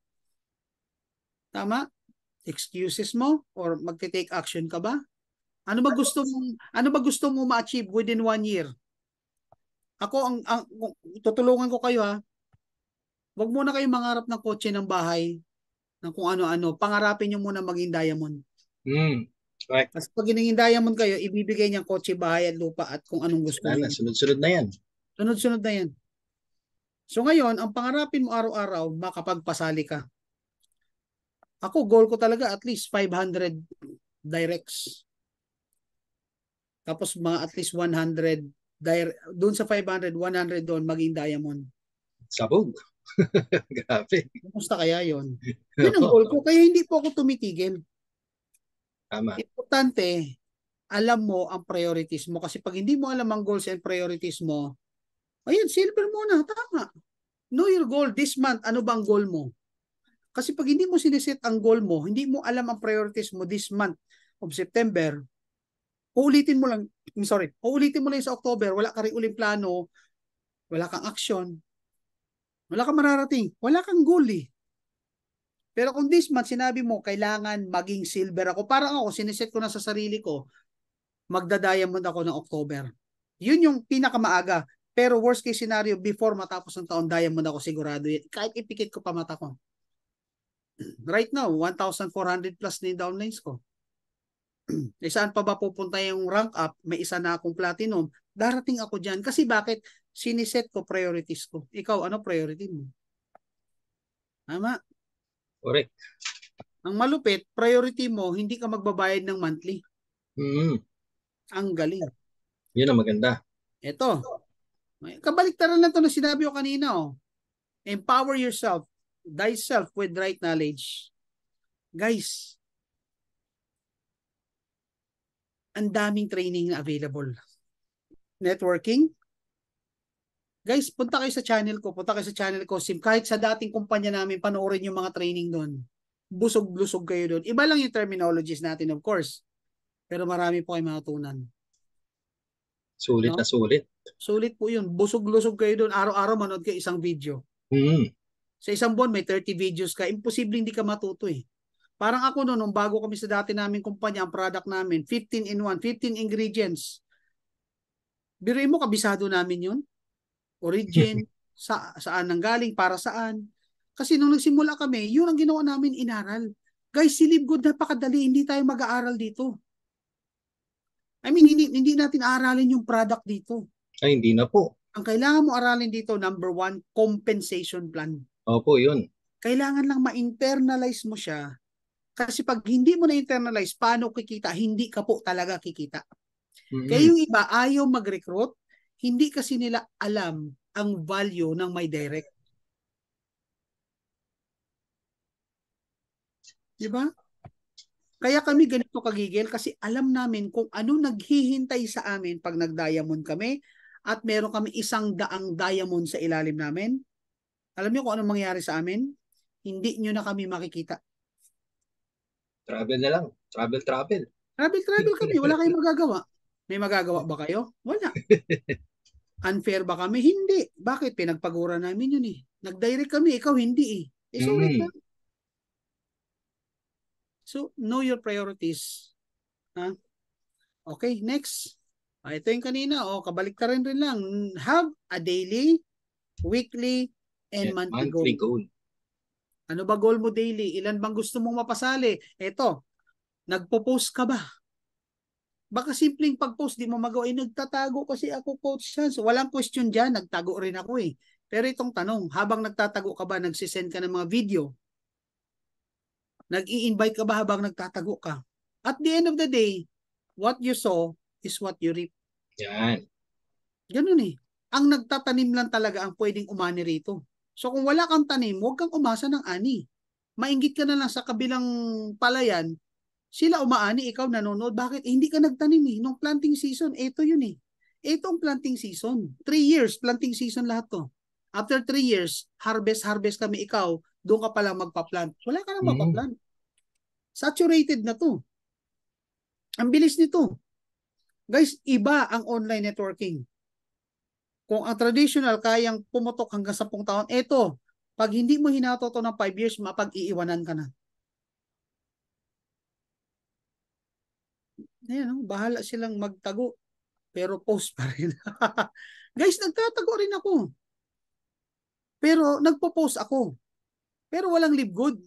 A: Tama? Excuses mo or magte-take action ka ba? Ano ba gusto mo ma-achieve within 1 year? Ako tutulungan ko kayo ha. Huwag muna kayong mangarap ng kotse ng bahay, ng kung ano-ano. Pangarapin niyo muna maging diamond.
B: Correct.
A: Kasi pag naging diamond kayo, ibibigay niyang kotse, bahay at lupa at kung anong gusto
B: Wala na,
A: niyo.
B: sunod-sunod na yan.
A: Sunod-sunod na yan. So ngayon, ang pangarapin mo araw-araw, makapagpasali ka. Ako, goal ko talaga at least 500 directs. Tapos mga at least 100 doon sa 500, 100 doon maging diamond.
B: Sabog. Grabe.
A: Kumusta kaya yon? Yun ang goal ko. Kaya hindi po ako tumitigil.
B: Tama.
A: Importante, alam mo ang priorities mo. Kasi pag hindi mo alam ang goals and priorities mo, ayun, silver muna. Tama. Know your goal this month. Ano ba ang goal mo? Kasi pag hindi mo siniset ang goal mo, hindi mo alam ang priorities mo this month of September, uulitin mo lang sa October, wala ka rin uling plano, wala kang action, wala kang mararating, wala kang goal eh. Pero kung this month, sinabi mo, kailangan maging silver ako, parang ako, siniset ko na sa sarili ko, magda-diamond ako ng October. Yun yung pinakamaaga. Pero worst case scenario, before matapos ng taon, diamond ako sigurado yan. Kahit ipikit ko pa mata ko. Right now, 1,400 plus na yung downlines ko. Saan pa ba pupunta yung rank up? May isa na akong platinum. Darating ako dyan. Kasi bakit? Siniset ko priorities ko. Ikaw, ano priority mo? Tama?
B: Correct.
A: Ang malupit, priority mo, hindi ka magbabayad ng monthly. Ang galing.
B: Yun ang maganda.
A: Ito. Kabaliktaran lang ito na sinabi ko kanina. Oh. Empower yourself. Thyself with right knowledge. Guys, ang daming training na available. Networking. Guys, punta kayo sa channel ko. Sim. Kahit sa dating kumpanya namin, panoorin yung mga training doon. Busog-lusog kayo doon. Iba lang yung terminologies natin, of course. Pero marami po kayo matutunan.
B: Sulit na sulit.
A: Sulit po yun. Busog-lusog kayo doon. Araw-araw manood kayo isang video. Sa isang buwan, may 30 videos ka. Imposible hindi ka matuto eh. Parang ako noon, nung bago kami sa dati naming kumpanya, ang product namin, 15 in 1, 15 ingredients. Biruin mo, kabisado namin yun. Origin, saan nanggaling, para saan. Kasi nung nagsimula kami, yun ang ginawa namin, inaral. Guys, si Live Good, napakadali, hindi tayo mag-aaral dito. I mean, hindi natin aaralin yung product dito.
B: Ay, hindi na po.
A: Ang kailangan mo aralin dito, number 1, compensation plan.
B: Opo, yun.
A: Kailangan lang ma-internalize mo siya. Kasi pag hindi mo na-internalize, paano kikita? Hindi ka po talaga kikita. Kaya yung iba, ayaw mag-recruit, hindi kasi nila alam ang value ng may direct. Diba? Kaya kami ganito kagigil kasi alam namin kung ano naghihintay sa amin pag nag-diamond kami at meron kami 100 diamond sa ilalim namin. Alam niyo kung anong mangyayari sa amin? Hindi nyo na kami makikita.
B: Travel na lang. Travel.
A: Travel kami. Wala kayong magagawa. May magagawa ba kayo? Wala. Unfair ba kami? Hindi. Bakit? Pinagpagura namin yun eh. Nag-direct kami. Ikaw hindi eh. Sulit lang. So, know your priorities. Ha? Okay, next. Ito yung kanina. Kabaliktaran rin lang. Have a daily, weekly, and monthly goal. Ano ba goal mo daily? Ilan bang gusto mong mapasali? Ito, nagpo-post ka ba? Baka simpleng pag-post, di mo magawa. Nagtatago kasi ako, Coach Hans. Walang question dyan, nagtago rin ako eh. Pero itong tanong, habang nagtatago ka ba, nagsisend ka ng mga video? Nag-i-invite ka ba habang nagtatago ka? At the end of the day, what you sow is what you reap.
B: Yan.
A: Ganun eh. Ang nagtatanim lang talaga ang pwedeng umani rito. So kung wala kang tanim, huwag kang umasa ng ani. Mainggit ka na lang sa kabilang palayan, sila umaani, ikaw nanonood. Bakit? Hindi ka nagtanim eh. Nung planting season, ito yun eh. Ito ang planting season. 3 years, planting season lahat to. After 3 years, harvest kami, ikaw, doon ka palang magpa-plant. Wala ka nang magpa-plant. Saturated na to. Ang bilis nito. Guys, iba ang online networking. Kung ang traditional kayang pumutok hanggang 10 taon, eto, pag hindi mo hinato to ng 5 years, mapag-iiwanan ka na. Ayan, bahala silang magtago, pero post pa rin. Guys, nagtatago rin ako. Pero nagpo-post ako. Pero walang live good.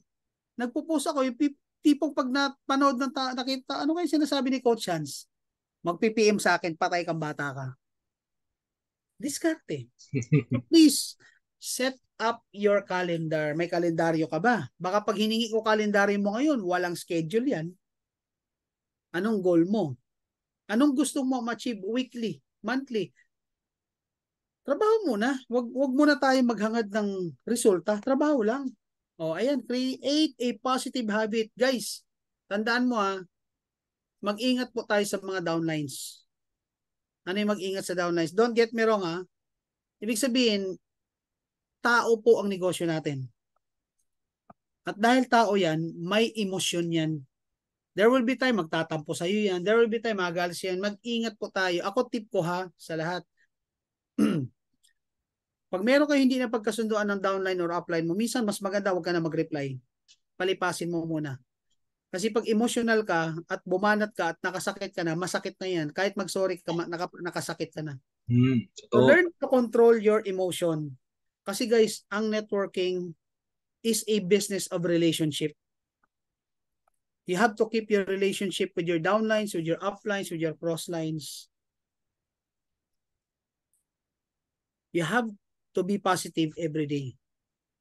A: Nagpo-post ako, yung tipong pag napanood ng nakita, ano kayo sinasabi ni Coach Hans? Mag-PPM sa akin, patay kang bata ka. Diskarte. So please, set up your calendar. May kalendaryo ka ba? Baka pag hiningi ko kalendaryo mo ngayon, walang schedule yan. Anong goal mo? Anong gusto mo ma-achieve weekly, monthly? Trabaho muna. Wag muna tayo maghangad ng resulta. Trabaho lang. Ayan, create a positive habit. Guys, tandaan mo mag-ingat po tayo sa mga downlines. Ano yung mag-ingat sa downlines? Don't get me wrong Ibig sabihin, tao po ang negosyo natin. At dahil tao yan, may emosyon yan. There will be time magtatampo sa iyo yan. There will be time magalis yan. Mag-ingat po tayo. Ako tip ko sa lahat. Pag meron kayo hindi na pagkasunduan ng downline or upline mo, minsan mas maganda wag ka na mag-reply. Palipasin mo muna. Kasi pag emotional ka at bumanat ka at nakasakit ka na, masakit na yan. Kahit mag-sorry ka, nakasakit ka na. So learn to control your emotion. Kasi guys, ang networking is a business of relationship. You have to keep your relationship with your downlines, with your uplines, with your crosslines. You have to be positive every day.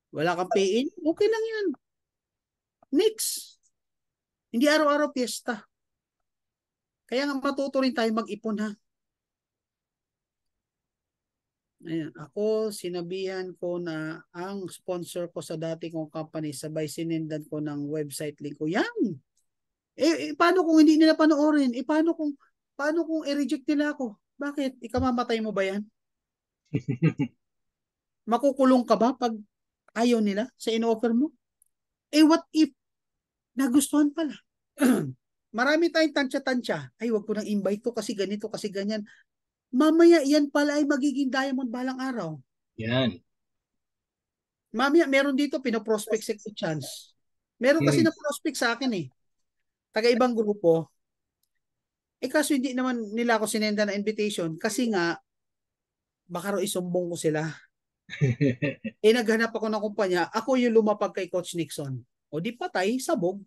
A: Wala kang pay-in, okay lang yan. Next. Hindi araw-araw piyesta. Kaya nga matuto rin tayo mag-ipon Ayan, ako sinabihan ko na ang sponsor ko sa dati kong company, sabay sinindan ko ng website link ko. Yan! Paano kung hindi nila panoorin? Paano kung i-reject nila ako? Bakit? Ikamamatay mo ba yan? Makukulong ka ba pag ayaw nila sa in-offer mo? What if nagustuhan pala? Marami tayong tansya-tansya. Ay, wag ko nang invite to kasi ganito, kasi ganyan. Mamaya yan pala ay magiging diamond balang araw.
B: Yan.
A: Mamaya meron dito pinoprospect second chance. Meron kasi na prospect sa akin taga ibang grupo. Kaso hindi naman nila ako sinenda na invitation kasi nga baka raw isumbong ko sila. Naghanap ako ng kumpanya, ako yung lumapag kay Coach Nixon. O di patay, sabog.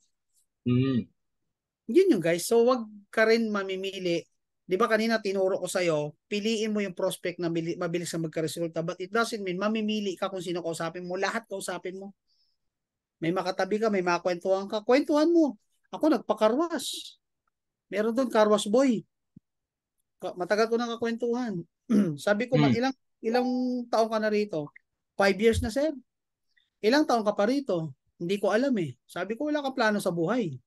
A: Yun yung guys. So wag ka rin mamimili. Di ba kanina tinuro ko sa'yo, piliin mo yung prospect na mabilis na magkaresulta. But it doesn't mean mamimili ka kung sino kausapin mo. Lahat kausapin mo. May makatabi ka, may makakwentuhan ka. Kwentuhan mo. Ako nagpa-carwash. Meron doon carwash boy. Matagal ko nang kakwentuhan. Sabi ko, ilang taong ka na rito? 5 years na, sir. Ilang taong ka pa rito? Hindi ko alam Sabi ko, wala kang plano sa buhay.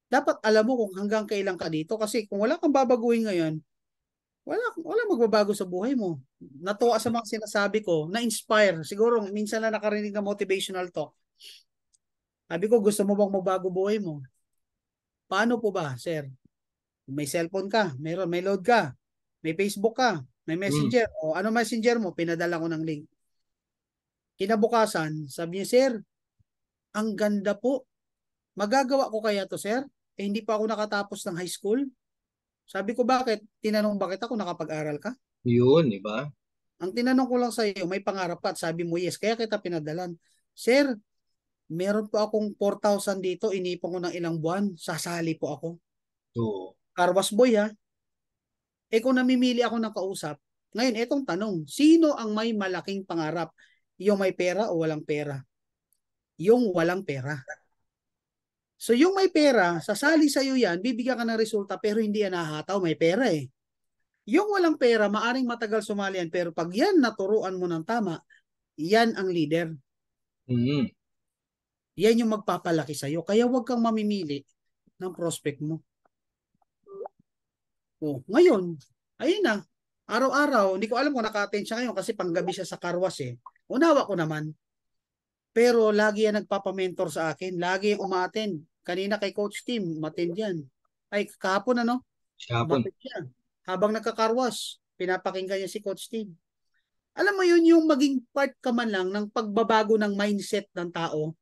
A: Dapat alam mo kung hanggang kailan ka dito kasi kung wala kang babaguhin ngayon, wala magbabago sa buhay mo. Natuwa sa mga sinasabi ko, na-inspire. Siguro minsan na nakarinig ng motivational talk. Sabi ko, gusto mo bang magbago buhay mo? Paano po ba, sir? May cellphone ka, may load ka, may Facebook ka, may messenger. O ano messenger mo? Pinadala ko ng link. Kinabukasan, sabi niya, sir, ang ganda po. Magagawa ko kaya to, sir? Hindi pa ako nakatapos ng high school. Sabi ko, bakit? Tinanong bakit ako nakapag-aral ka?
B: Yun, di ba?
A: Ang tinanong ko lang sa iyo, may pangarap ka at sabi mo, yes, kaya kita pinadalan. Sir, meron po akong 4,000 dito, inipon ko ng ilang buwan, sasali po ako. Carwas boy kung namimili ako ng kausap, ngayon, etong tanong, sino ang may malaking pangarap? Yung may pera o walang pera? Yung walang pera. So yung may pera, sasali sa iyo yan, bibigyan ka ng resulta pero hindi yan nahataw, may pera Yung walang pera, maaring matagal sumali yan, pero pag yan naturuan mo ng tama, yan ang leader. Yan yung magpapalaki sa iyo. Kaya huwag kang mamimili ng prospect mo. Ngayon, ayun na. Araw-araw, hindi ko alam kung naka-attend siya ngayon kasi panggabi siya sa karwas Unawa ko naman. Pero lagi yan nagpapamentor sa akin. Lagi yung umaattend. Kanina kay Coach Tim, umattend yan. Ay, kahapon
B: Kahapon.
A: Bakit siya? Habang nagkakarwas, pinapakinggan niya si Coach Tim. Alam mo yun, yung maging part ka man lang ng pagbabago ng mindset ng tao,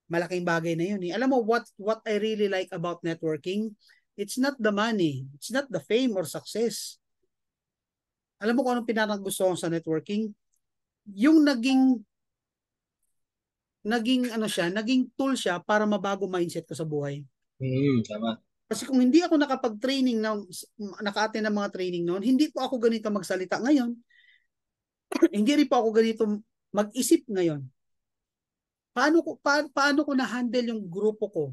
A: malaking bagay na yun. Alam mo, what I really like about networking, it's not the money, it's not the fame or success. Alam mo kung anong pinakagusto ko sa networking? Yung naging ano siya, naging tool siya para mabago mindset ko sa buhay.
B: Tama.
A: Kasi kung hindi ako nakapag-training naka-attend ng mga training noon, hindi po ako ganito magsalita ngayon. Hindi rin po ako ganito mag-isip ngayon. Paano ko na-handle yung grupo ko?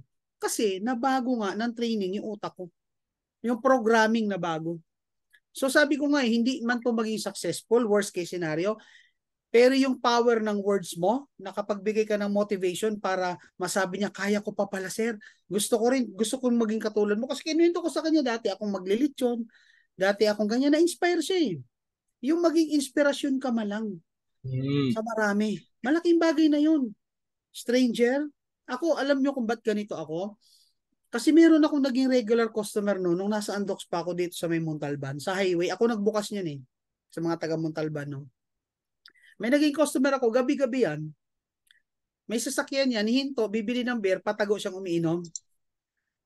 A: Kasi nabago nga ng training yung utak ko. Yung programming na bago. So sabi ko nga, hindi man po maging successful, worst case scenario, pero yung power ng words mo, nakapagbigay ka ng motivation para masabi niya, kaya ko pa pala sir. Gusto ko maging katulad mo. Kasi kinuwento ko sa kanya, dati akong maglilitsyon, dati akong ganyan, na-inspire siya eh. Yung maging inspirasyon ka malang
B: Mm.
A: sa marami. Malaking bagay na yun. Stranger, ako, alam nyo kung ba't ganito ako? Kasi meron akong naging regular customer no, nung nasa Andox pa ako dito sa may Montalban, sa highway. Ako nagbukas niyan eh, sa mga taga Montalban no. May naging customer ako, gabi-gabi yan. May sasakyan yan, hinto, bibili ng beer, patago siyang umiinom.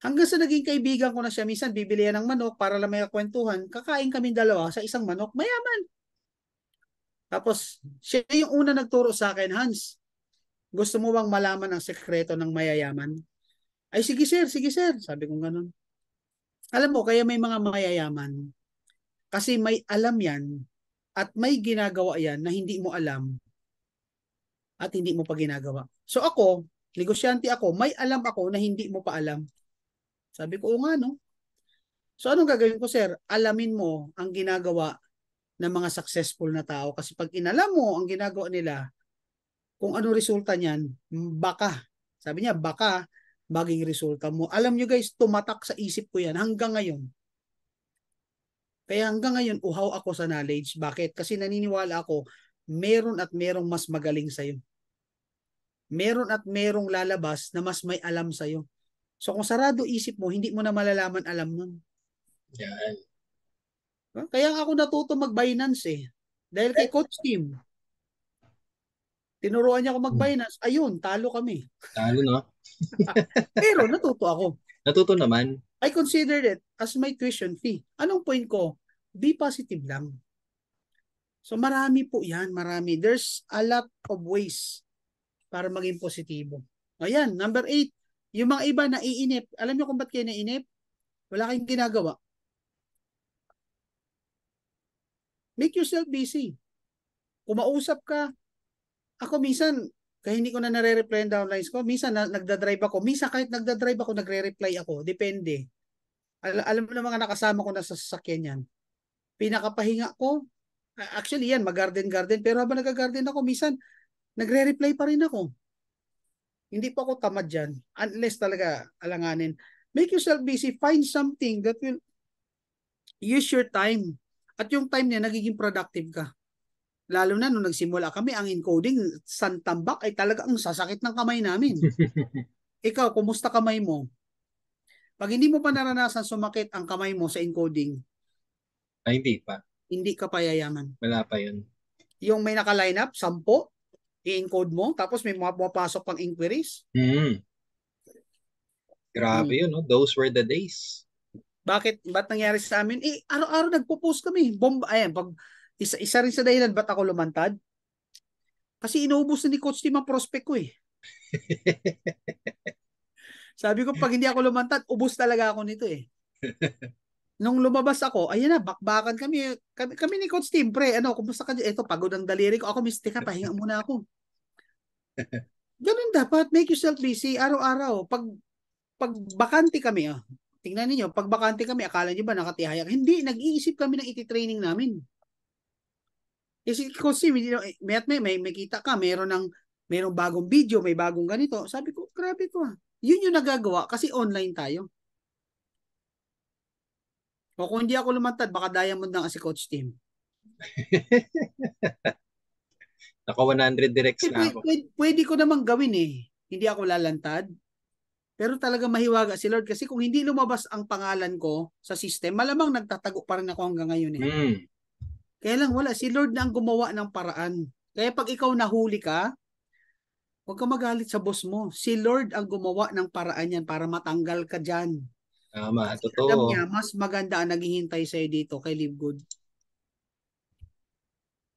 A: Hanggang sa naging kaibigan ko na siya, minsan bibili yan ng manok para lang may kwentuhan. Kakain kami dalawa sa isang manok, mayaman. Tapos, siya yung una nagturo sa akin, Hans, gusto mo bang malaman ang sekreto ng mayayaman? Ay, sige sir, sabi ko ganun. Alam mo, kaya may mga mayayaman. Kasi may alam yan at may ginagawa yan na hindi mo alam at hindi mo pa ginagawa. So ako, negosyante ako, may alam ako na hindi mo pa alam. Sabi ko, o nga no. So anong gagawin ko sir? Alamin mo ang ginagawa ng mga successful na tao. Kasi pag inalam mo ang ginagawa nila, kung ano resulta niyan, baka, sabi niya, baka maging resulta mo. Alam nyo guys, tumatak sa isip ko yan hanggang ngayon. Kaya hanggang ngayon, uhaw ako sa knowledge. Bakit? Kasi naniniwala ako, meron at merong mas magaling sa'yo. Meron at merong lalabas na mas may alam sa'yo. So kung sarado isip mo, hindi mo na malalaman alam nun.
B: Yan.
A: Kaya ako natuto mag-Binance eh. Dahil kay Coach Tim, tinuruan niya ako
B: Hmm.
A: mag-Binance. Ayun, talo kami.
B: Talo, no?
A: Pero natuto ako.
B: Natuto naman.
A: I considered it as my tuition fee. Anong point ko? Be positive lang. So marami po yan, marami. There's a lot of ways para maging positibo. Ayan, number 8. Yung mga iba naiinip. Alam niyo kung ba't kayo naiinip? Wala kayong ginagawa. Make yourself busy. Kumausap ka. Ako minsan, kaya hindi ko na nare-reply ang downlines ko. Minsan nagdadrive ako. Minsan kahit nagdadrive ako, nagre-reply ako. Depende. Alam mo na mga nakasama ko na sa sasakyan yan. Pinakapahinga ko, actually yan, mag-garden-garden. Pero habang nag-garden ako, minsan, nagre-reply pa rin ako. Hindi pa ako tamad dyan. Unless talaga alanganin. Make yourself busy. Find something that will use your time. At yung time niya, nagiging productive ka. Lalo na nung nagsimula kami, ang encoding, santambak ay talaga ang sasakit ng kamay namin. Ikaw, kumusta kamay mo? Pag hindi mo pa naranasan sumakit ang kamay mo sa encoding,
B: Ay, hindi pa.
A: hindi ka payayaman.
B: Wala pa yun.
A: Yung may naka-line up, 10, i-encode mo, tapos may mga pumapasok pang inquiries.
B: Mm. Grabe yun, no? Those were the days.
A: Ba't nangyari sa amin? Araw-araw nagpo-post kami. Bomba, ayan, pag isa rin sa dahilan ba't ako lumantad? Kasi inuubos na ni Coach Tim ang prospect ko eh. Sabi ko, pag hindi ako lumantad, ubos talaga ako nito eh. Nung lumabas ako, ayan na, bakbakan kami ni Coach Tim, pre, ano, kumusta ka dyan? Ito, pagod ang daliri ko. Ako, mistika, pahinga muna ako. Ganun dapat, make yourself busy araw-araw. Pag bakante kami, tingnan niyo, pag bakante kami, akala niyo ba nakatihaya? Hindi, nag-iisip kami ng iti-training namin. Kasi kasi may kita ka, merong bagong video, may bagong ganito. Sabi ko, grabe to. Yun yung nagagawa kasi online tayo. O kung hindi ako lumantad, baka diamond na kasi Coach Tim.
B: Naka 100 directs na ako.
A: Pwede ko namang gawin eh. Hindi ako lalantad. Pero talaga mahiwaga si Lord kasi kung hindi lumabas ang pangalan ko sa system, malamang nagtatago pa rin ako hanggang ngayon eh. Kaya lang wala, si Lord na ang gumawa ng paraan. Kaya pag ikaw nahuli ka, huwag ka magalit sa boss mo. Si Lord ang gumawa ng paraan yan para matanggal ka dyan.
B: Tama,
A: Kasi alam
B: totoo.
A: niya, mas maganda ang naghihintay sa'yo dito kay Live Good.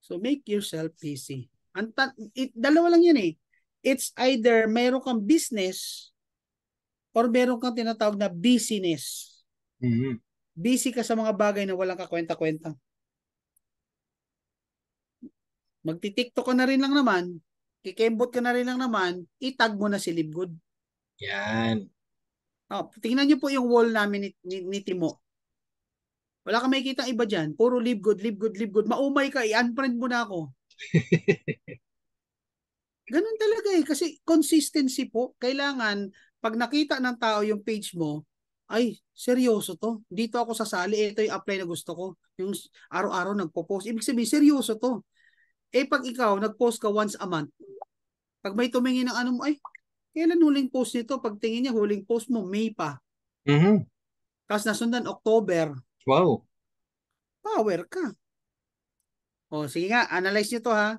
A: So make yourself busy. Dalawa lang yan eh. It's either meron kang business or meron kang tinatawag na busyness.
B: Mhm.
A: Busy ka sa mga bagay na walang kakwenta-kwenta. Magti-TikTok ka na rin lang naman, kikembot ka na rin lang naman, itag mo na si Live Good.
B: Yan.
A: Oh, tingnan niyo po yung wall namin ni Timo. Wala ka makikita iba dyan. Puro Live Good, Live Good, Live Good. Maumay ka, i-unfriend mo na ako. Ganun talaga eh. Kasi consistency po. Kailangan, pag nakita ng tao yung page mo, ay, seryoso to. Dito ako sasali. Ito yung apply na gusto ko. Yung araw-araw nagpo-post. Ibig sabihin, seryoso to. Eh, pag ikaw, nag-post ka once a month, pag may tumingin ng ano mo, ay, kailan huling post nito? Pag tingin niya, huling post mo, May pa.
B: Mhm.
A: Tapos nasundan, October.
B: Wow.
A: Power ka. O, sige nga, analyze nyo to ha.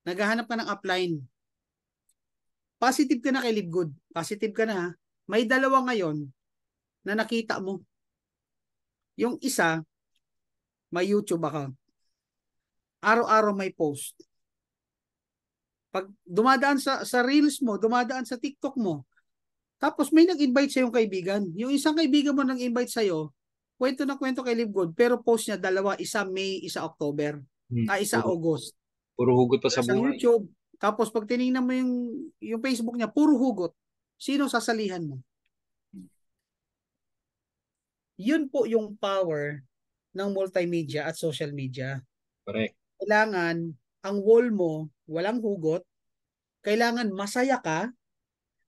A: Naghahanap ka ng upline. Positive ka na kay Live Good. Positive ka na ha. May dalawa ngayon na nakita mo. Yung isa, may YouTube account. Araw-araw may post. Pag dumadaan sa Reels mo, dumadaan sa TikTok mo, tapos may nag-invite sa yung kaibigan. Yung isang kaibigan mo nag-invite sa'yo, kwento na kwento kay Live Good, pero post niya dalawa, isa May, isa October. Isa
B: Puro,
A: August.
B: puro hugot pa sa
A: Isang
B: buhay.
A: YouTube. Tapos pag tinignan mo yung Facebook niya, puro hugot. Sino sasalihan mo? Yun po yung power ng multimedia at social media.
B: Correct.
A: Kailangan ang wall mo walang hugot, kailangan masaya ka,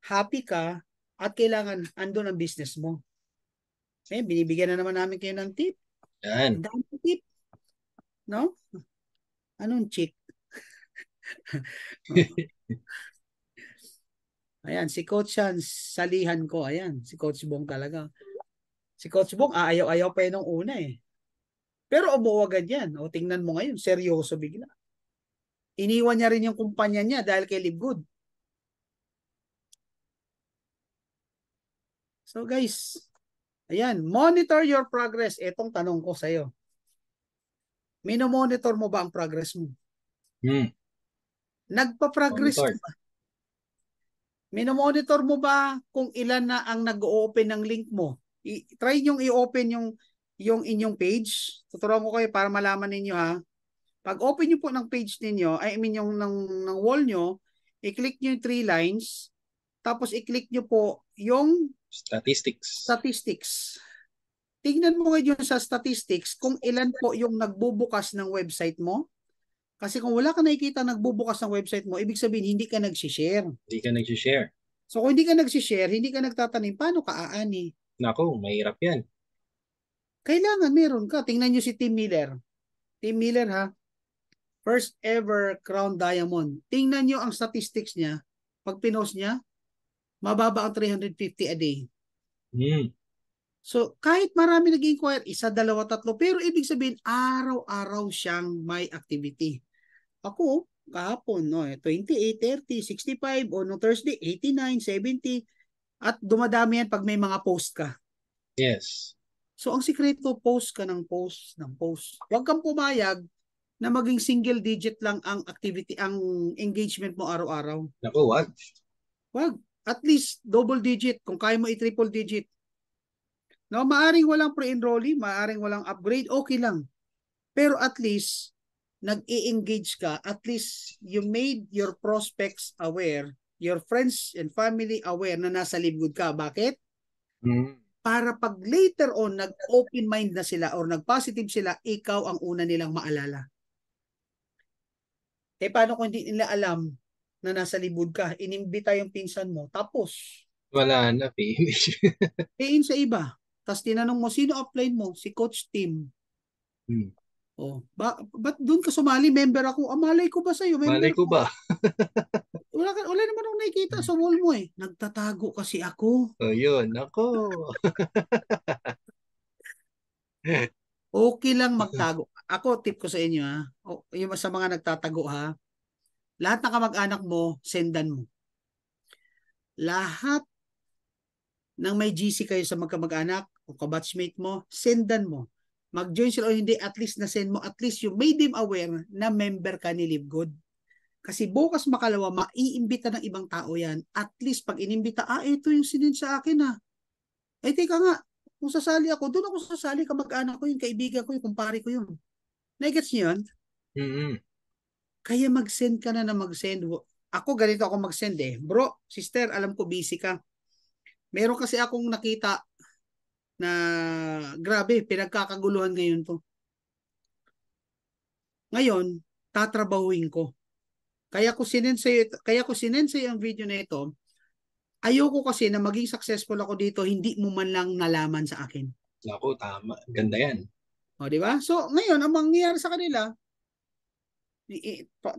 A: happy ka, at kailangan andun ang business mo. Eh, binibigyan na naman namin kayo ng tip.
B: Yan.
A: Ang dami tip. No? Anong chick? Oh. Ayan, si Coach yan, salihan ko. Ayan, si Coach Bong talaga. Si Coach Bong, ayaw-ayaw pa yun nung una eh. Pero umuo agad yan. O tingnan mo ngayon, seryoso bigla. Iniwan niya rin yung kumpanya niya dahil kay Live Good. So guys, ayan, monitor your progress. Etong tanong ko sa'yo. Minomonitor mo ba ang progress mo? Nagpa-progress ka
B: Monitor.
A: ba? Minomonitor mo ba kung ilan na ang nag-open ng link mo? Try nyo i-open yung inyong page. Tuturuan ko kayo para malaman ninyo ha. Pag open nyo po ng page ninyo, I mean yung ng wall nyo, i-click nyo yung 3 lines, tapos i-click nyo po yung
B: Statistics.
A: statistics. Tingnan mo ngayon sa statistics kung ilan po yung nagbubukas ng website mo. Kasi kung wala ka nakikita nagbubukas ng website mo, ibig sabihin hindi ka nag-share.
B: Hindi ka nag-share.
A: So kung hindi ka nag-share, hindi ka nagtatanim, paano ka aani?
B: Nako, mahirap yan.
A: Kailangan meron ka. Tingnan nyo si Tim Miller. Tim Miller ha, first ever Crown Diamond. Tingnan nyo ang statistics niya. Pag pinost niya, mababa ang 350 a day. So, kahit marami nag-inquire, isa, dalawa, tatlo, pero ibig sabihin, araw-araw siyang may activity. Ako, kahapon, no, 28, 30, 65, o no Thursday, 89, 70, at dumadami yan pag may mga post ka.
B: Yes.
A: So, ang sikreto, post ka ng post, ng post. Huwag kang pumayag na maging single digit lang ang activity, ang engagement mo araw-araw.
B: Nako, wag.
A: Wag. At least, double digit. Kung kaya mo i-triple digit. No, maaring walang pre-enrollee, maaring walang upgrade, okay lang. Pero at least, nag-i-engage ka, at least you made your prospects aware, your friends and family aware na nasa Live Good ka. Bakit? Para pag later on, nag-open mind na sila or nag-positive sila, ikaw ang una nilang maalala. Eh, paano kung hindi nila alam na nasa Live Good ka, inimbita yung pinsan mo, tapos,
B: Wala na, finish.
A: tiin sa iba. Tapos tinanong mo, sino upline mo? Si Coach Tim. Oh, ba't doon ka sumali? Member ako. Malay ko ba sa'yo? Member
B: Malay ko
A: ko.
B: ba?
A: wala naman akong nakikita sa wall mo eh. Nagtatago kasi ako.
B: So, yun. Ako.
A: Okay lang magtago. Ako, tip ko sa inyo ha. Yung sa mga nagtatago ha. Lahat ng kamag-anak mo, sendan mo. Lahat ng may GC kayo sa magkamag-anak o kabatchmate mo, sendan mo. Mag-join sila o hindi, at least na-send mo, at least you made them aware na member ka ni Live Good. Kasi bukas makalawa, maiimbita ng ibang tao yan. At least pag inimbita, ito yung sinend sa akin teka nga, kung sasali ako, doon ako sasali, kamag-anak ko yun, kaibigan ko yun, kumpare ko yun. Nagets niyo yun?
B: Mm-hmm.
A: Kaya mag-send ka na mag-send. Ako, ganito ako mag-send eh. Bro, sister, alam ko busy ka. Meron kasi akong nakita na grabe, pinagkakaguluhan ngayon to. Ngayon, tatrabahuin ko. Kaya ko sinend sa'yo ang video na ito. Ayoko kasi na maging successful ako dito, hindi mo man lang nalaman sa akin.
B: Ako, tama. Ganda yan.
A: O, di ba? So, ngayon, ang mangyayari sa kanila,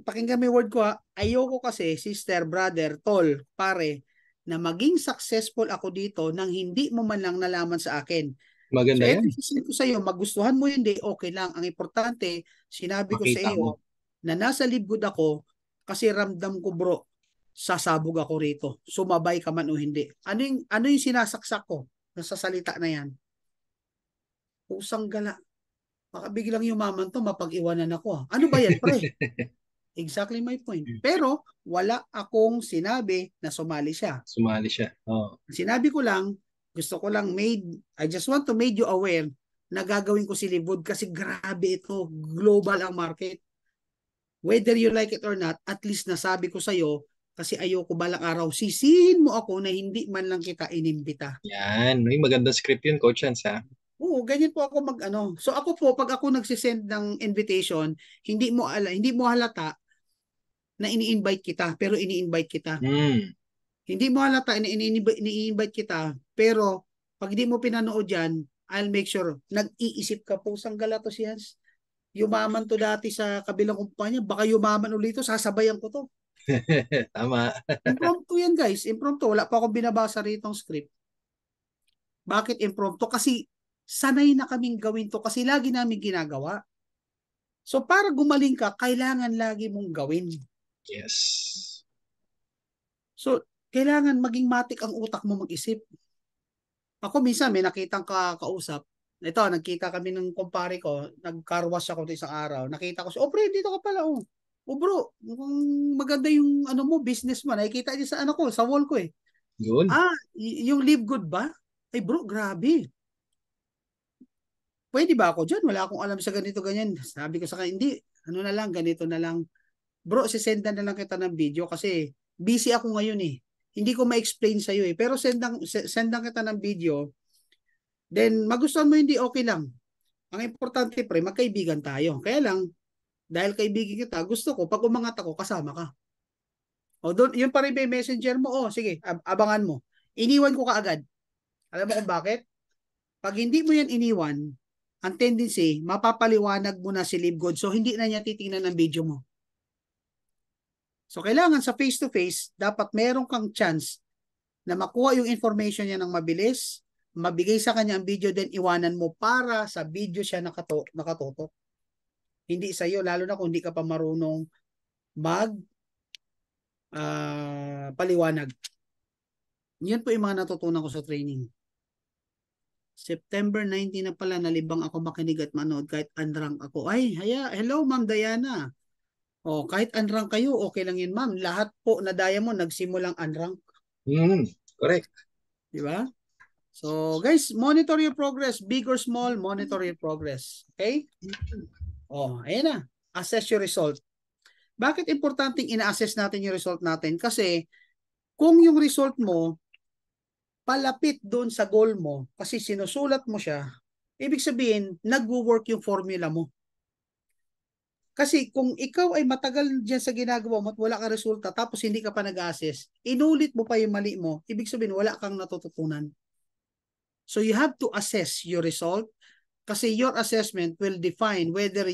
A: pakinggan mo yung word ko ayoko kasi, sister, brother, tol, pare, na maging successful ako dito nang hindi mo man lang nalaman sa akin. So,
B: Maganda
A: ito
B: yan.
A: yung sasabihin ko sa iyo, magustuhan mo hindi, okay lang. Ang importante, sinabi ko sa
B: Makita mo.
A: iyo na nasa Live Good ako kasi ramdam ko bro, sasabog ako rito. Sumabay ka man o hindi. Ano yung sinasaksak ko sa salita na yan? Pusang gala. Baka biglang yumaman to, mapag-iwanan ako. Ano ba yan, pre? Exactly my point. Pero wala akong sinabi na sumali siya.
B: Sumali siya. Oh.
A: Sinabi ko lang, gusto ko lang I just want to make you aware na gagawin ko si Live Good kasi grabe ito, global ang market. Whether you like it or not, at least nasabi ko sa'yo kasi ayoko balang araw sisihin mo ako na hindi man lang kita inimbita.
B: Yan. May magandang script yun, Coach Hans, ha?
A: Oo, ganyan po ako mag-ano. So ako po, pag ako nagsisend ng invitation, hindi mo halata na ini-invite kita, pero ini-invite kita.
B: Mm.
A: Hindi mo halata na ini-invite kita, pero pag hindi mo pinanood yan, I'll make sure, nag-iisip ka po, sang gala to si Hans. Yumaman to dati sa kabilang kumpanya, baka yumaman ulit to, sasabayan ko to.
B: Tama.
A: Impromptu yan guys, impromptu. Wala pa akong binabasa rito ng script. Bakit impromptu? Kasi sanay na kaming gawin to kasi lagi namin ginagawa. So para gumaling ka, kailangan lagi mong gawin.
B: Yes.
A: So kailangan maging matik ang utak mo mag-isip. Ako minsan may nakitang kausap. Ito, nagkita kami ng kumpare ko, nag-car wash ako isang araw. Nakita ko siya, pre, dito ka pala, bro, maganda yung business mo. Nakikita niya sa sa wall ko eh.
B: Yun.
A: Yung Live Good ba? Ay bro, grabe. Pwede ba ako dyan? Wala akong alam sa ganito, ganyan. Sabi ko sa kanya, hindi, na lang, ganito na lang. Bro, sisendan na lang kita ng video kasi busy ako ngayon eh. Hindi ko ma-explain sa'yo eh. Pero sendan kita ng video. Then, magustuhan mo hindi, okay lang. Ang importante pre, magkaibigan tayo. Kaya lang, dahil kaibigan kita, gusto ko, pag umangat ako, kasama ka. O doon, yun pa rin may messenger mo, sige, abangan mo. Iniwan ko kaagad. Alam mo kung bakit? Pag hindi mo yan iniwan, ang tendency, mapapaliwanag mo na si Live Good. So, hindi na niya titingnan ang video mo. So, kailangan sa face-to-face, dapat meron kang chance na makuha yung information niya ng mabilis, mabigay sa kanya ang video, then iwanan mo para sa video siya nakatutok. Hindi sa iyo, lalo na kung hindi ka pa marunong paliwanag. Yun po yung mga natutunan ko sa training. September 19 na pala, nalibang ako makinig at manood kahit unrank ako. Hello Ma'am Diana. Kahit unrank kayo, okay lang yun ma'am. Lahat po na diamond nagsimulang unrank.
B: Correct.
A: Diba? So guys, monitor your progress. Big or small, monitor your progress. Okay? Ayan na. Assess your result. Bakit importanteng ina-assess natin yung result natin? Kasi kung yung result mo palapit doon sa goal mo kasi sinusulat mo siya, ibig sabihin, nagwo-work yung formula mo. Kasi kung ikaw ay matagal dyan sa ginagawa mo at wala kang resulta tapos hindi ka pa nag-assess, inulit mo pa yung mali mo, ibig sabihin wala kang natututunan. So you have to assess your result kasi your assessment will define whether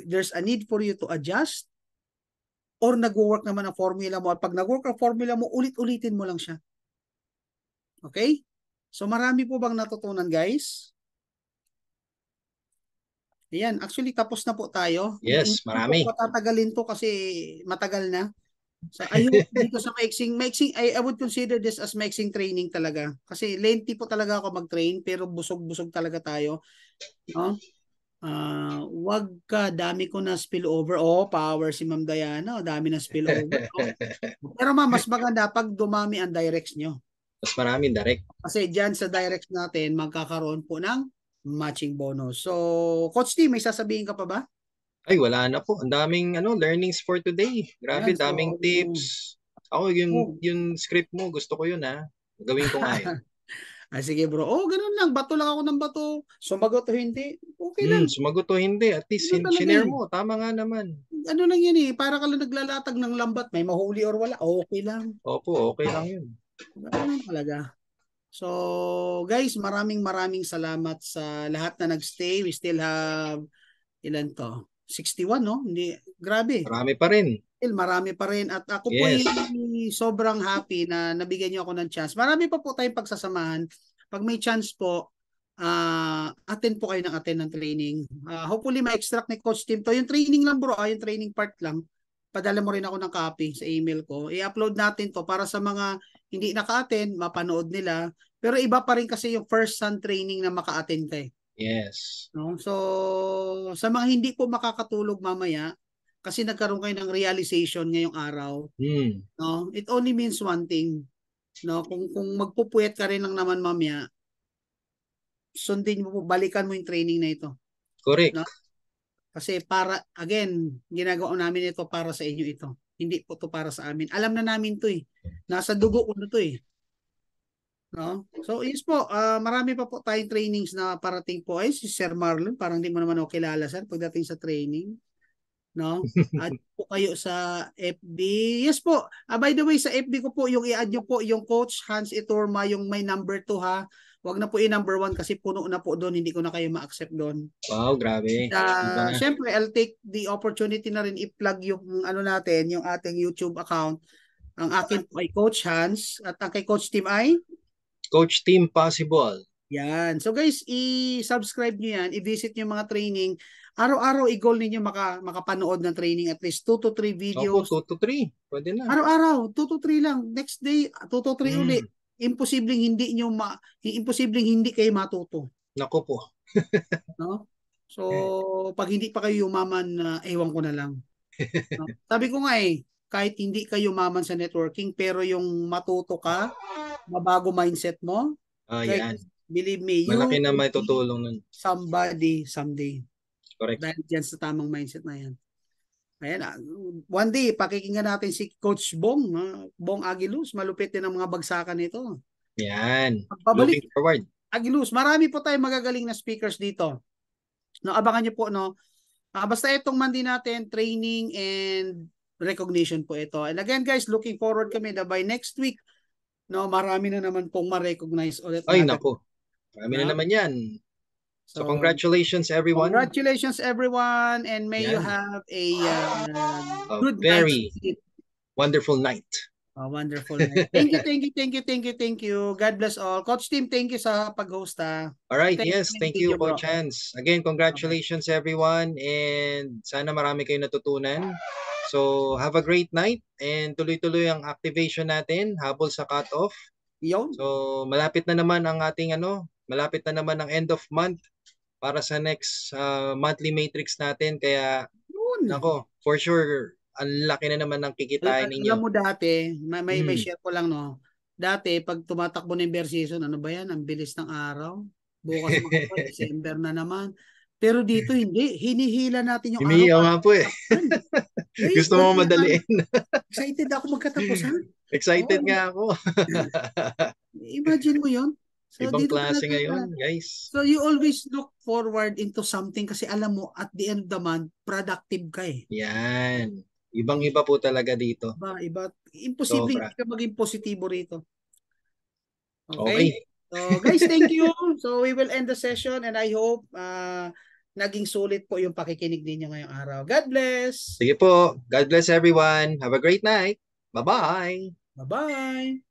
A: there's a need for you to adjust or nag-work naman ang formula mo. At pag nag-work ang formula mo, ulit-ulitin mo lang siya. Okay? So marami po bang natutunan, guys? Ayan, actually tapos na po tayo. Hindi
B: Yes,
A: po
B: marami.
A: patatagalin to kasi matagal na. So I hope dito sa maiksing I would consider this as maiksing training talaga. Kasi lengthy po talaga ako mag-train pero busog-busog talaga tayo, no? Wag ka, dami ko na spillover. Oh, power si Ma'am Diana, dami na spillover. Oh. Pero ma'am, mas maganda pag dumami ang directs nyo.
B: Mas marami direct.
A: Kasi dyan sa directs natin, magkakaroon po ng matching bonus. So, Coach T, may sasabihin ka pa ba?
B: Ay, wala na po. Ang daming learnings for today. Grabe,
A: Yan, so,
B: daming tips. Ako,
A: oh.
B: yung script mo, gusto ko yun ha. Gawin ko nga yun.
A: Sige bro. Oh, ganun lang. Bato lang ako ng bato. Sumagot o hindi. Okay lang.
B: Sumagot o hindi. At least,
A: Ano talaga
B: sinare
A: eh.
B: mo. Tama nga naman.
A: Ano lang yan eh. Para ka lang naglalatag ng lambat. May mahuli or wala. Okay lang.
B: Opo, okay lang yun.
A: Ganun talaga. So, guys, maraming salamat sa lahat na nagstay. We still have, ilan to? 61, no? Hindi, grabe.
B: Marami pa rin.
A: Still, marami pa rin. At ako po
B: Yes.
A: ay sobrang happy na nabigyan niyo ako ng chance. Marami pa po tayong pagsasamahan. Pag may chance po, attend po kayo ng attend ng training. Hopefully, ma-extract ni Coach Tim to. Yung training lang bro, yung training part lang. Padala mo rin ako ng copy sa email ko. I-upload natin to para sa mga hindi naka-attend, mapanood nila. Pero iba pa rin kasi yung first hand training na maka-attend ka eh.
B: Yes.
A: No? So, sa mga hindi po makakatulog mamaya, kasi nagkaroon kayo ng realization ngayong araw, no? It only means one thing. No? Kung magpupuyat ka rin lang naman mamaya, sundin mo, balikan mo yung training na ito.
B: Correct.
A: No? Kasi para, again, ginagawa namin ito para sa inyo ito. Hindi po to para sa amin. Alam na namin to eh. Nasa dugo ko na to eh. No? So, yes po, marami pa po tayong trainings na parating po. Ay, si Sir Marlon, parang di mo naman ako kilala, sir, pagdating sa training. No? Add po kayo sa FB. Yes po. By the way, sa FB ko po, yung i-add nyo po yung Coach Hans Iturma, yung may number 2 ha. Wag na po i-number 1 kasi puno na po doon. Hindi ko na kayo ma-accept doon.
B: Wow, grabe.
A: Siyempre, I'll take the opportunity na rin i-plug yung ano natin, yung ating YouTube account. Ang akin po ay Coach Hans at ang kay Coach Tim ay
B: Coach Team Possible.
A: yan. So guys, i-subscribe nyo yan, i-visit nyo yung mga training. Araw-araw i-goal ninyo makapanood ng training at least 2 to 3 videos.
B: Opo, 2 to 3. Pwede na.
A: Araw-araw, 2 to 3 lang. Next day, 2 to 3 ulit. Imposibleng hindi kayo matuto.
B: Nako po.
A: No? So, pag hindi pa kayo yumaman, ewan ko na lang. No? Sabi ko nga kahit hindi kayo yumaman sa networking, pero yung matuto ka, mabago mindset mo,
B: Yan.
A: believe me,
B: Malaki na may tutulong nun.
A: Somebody someday.
B: Correct.
A: Dahil dyan sa tamang mindset na yan. Ayan, one day, pakikinggan natin si Coach Bong, Bong Aguiluz. Malupit din ang mga bagsakan nito.
B: Yan.
A: Pabalik.
B: Looking forward.
A: Aguiluz, marami po tayong magagaling na speakers dito. No, abangan niyo po, no? Basta itong Monday natin, training and recognition po ito. And again, guys, looking forward kami na by next week, no, marami na naman pong ma-recognize ulit.
B: Ay, nako. Marami na naman yan. So, congratulations everyone.
A: Congratulations everyone and may you have a good
B: very wonderful night.
A: Wonderful night. Thank you. God bless all. Coach Tim, thank you sa pag-host.
B: All right, yes. Thank you, Coach Hans. Again, congratulations everyone and sana marami kayong natutunan. So, have a great night and tuloy-tuloy ang activation natin habol sa cut-off. So, malapit na naman ang ating malapit na naman ang end of month para sa next monthly matrix natin. Kaya, nako, for sure, ang laki na naman ng kikitain ninyo.
A: Alam mo dati, may share ko lang, no? Dati, pag tumatakbo ng bear season, ano ba yan? Ang bilis ng araw. Bukas December na naman. Pero dito hindi. Hinihila natin yung
B: araw. Nga po eh. Gusto mo madaliin.
A: Excited ako magkatapusan.
B: Excited nga ako.
A: Imagine mo yun.
B: So, ibang klase ngayon, guys.
A: So you always look forward into something kasi alam mo at the end of the month, productive ka eh.
B: Yan. Ibang-iba po talaga dito.
A: Iba. Imposible hindi ka maging positibo rito.
B: Okay.
A: So guys, thank you. So we will end the session and I hope naging sulit po yung pakikinig ninyo ngayong araw. God bless!
B: Sige po. God bless everyone. Have a great night. Bye-bye.
A: Bye-bye!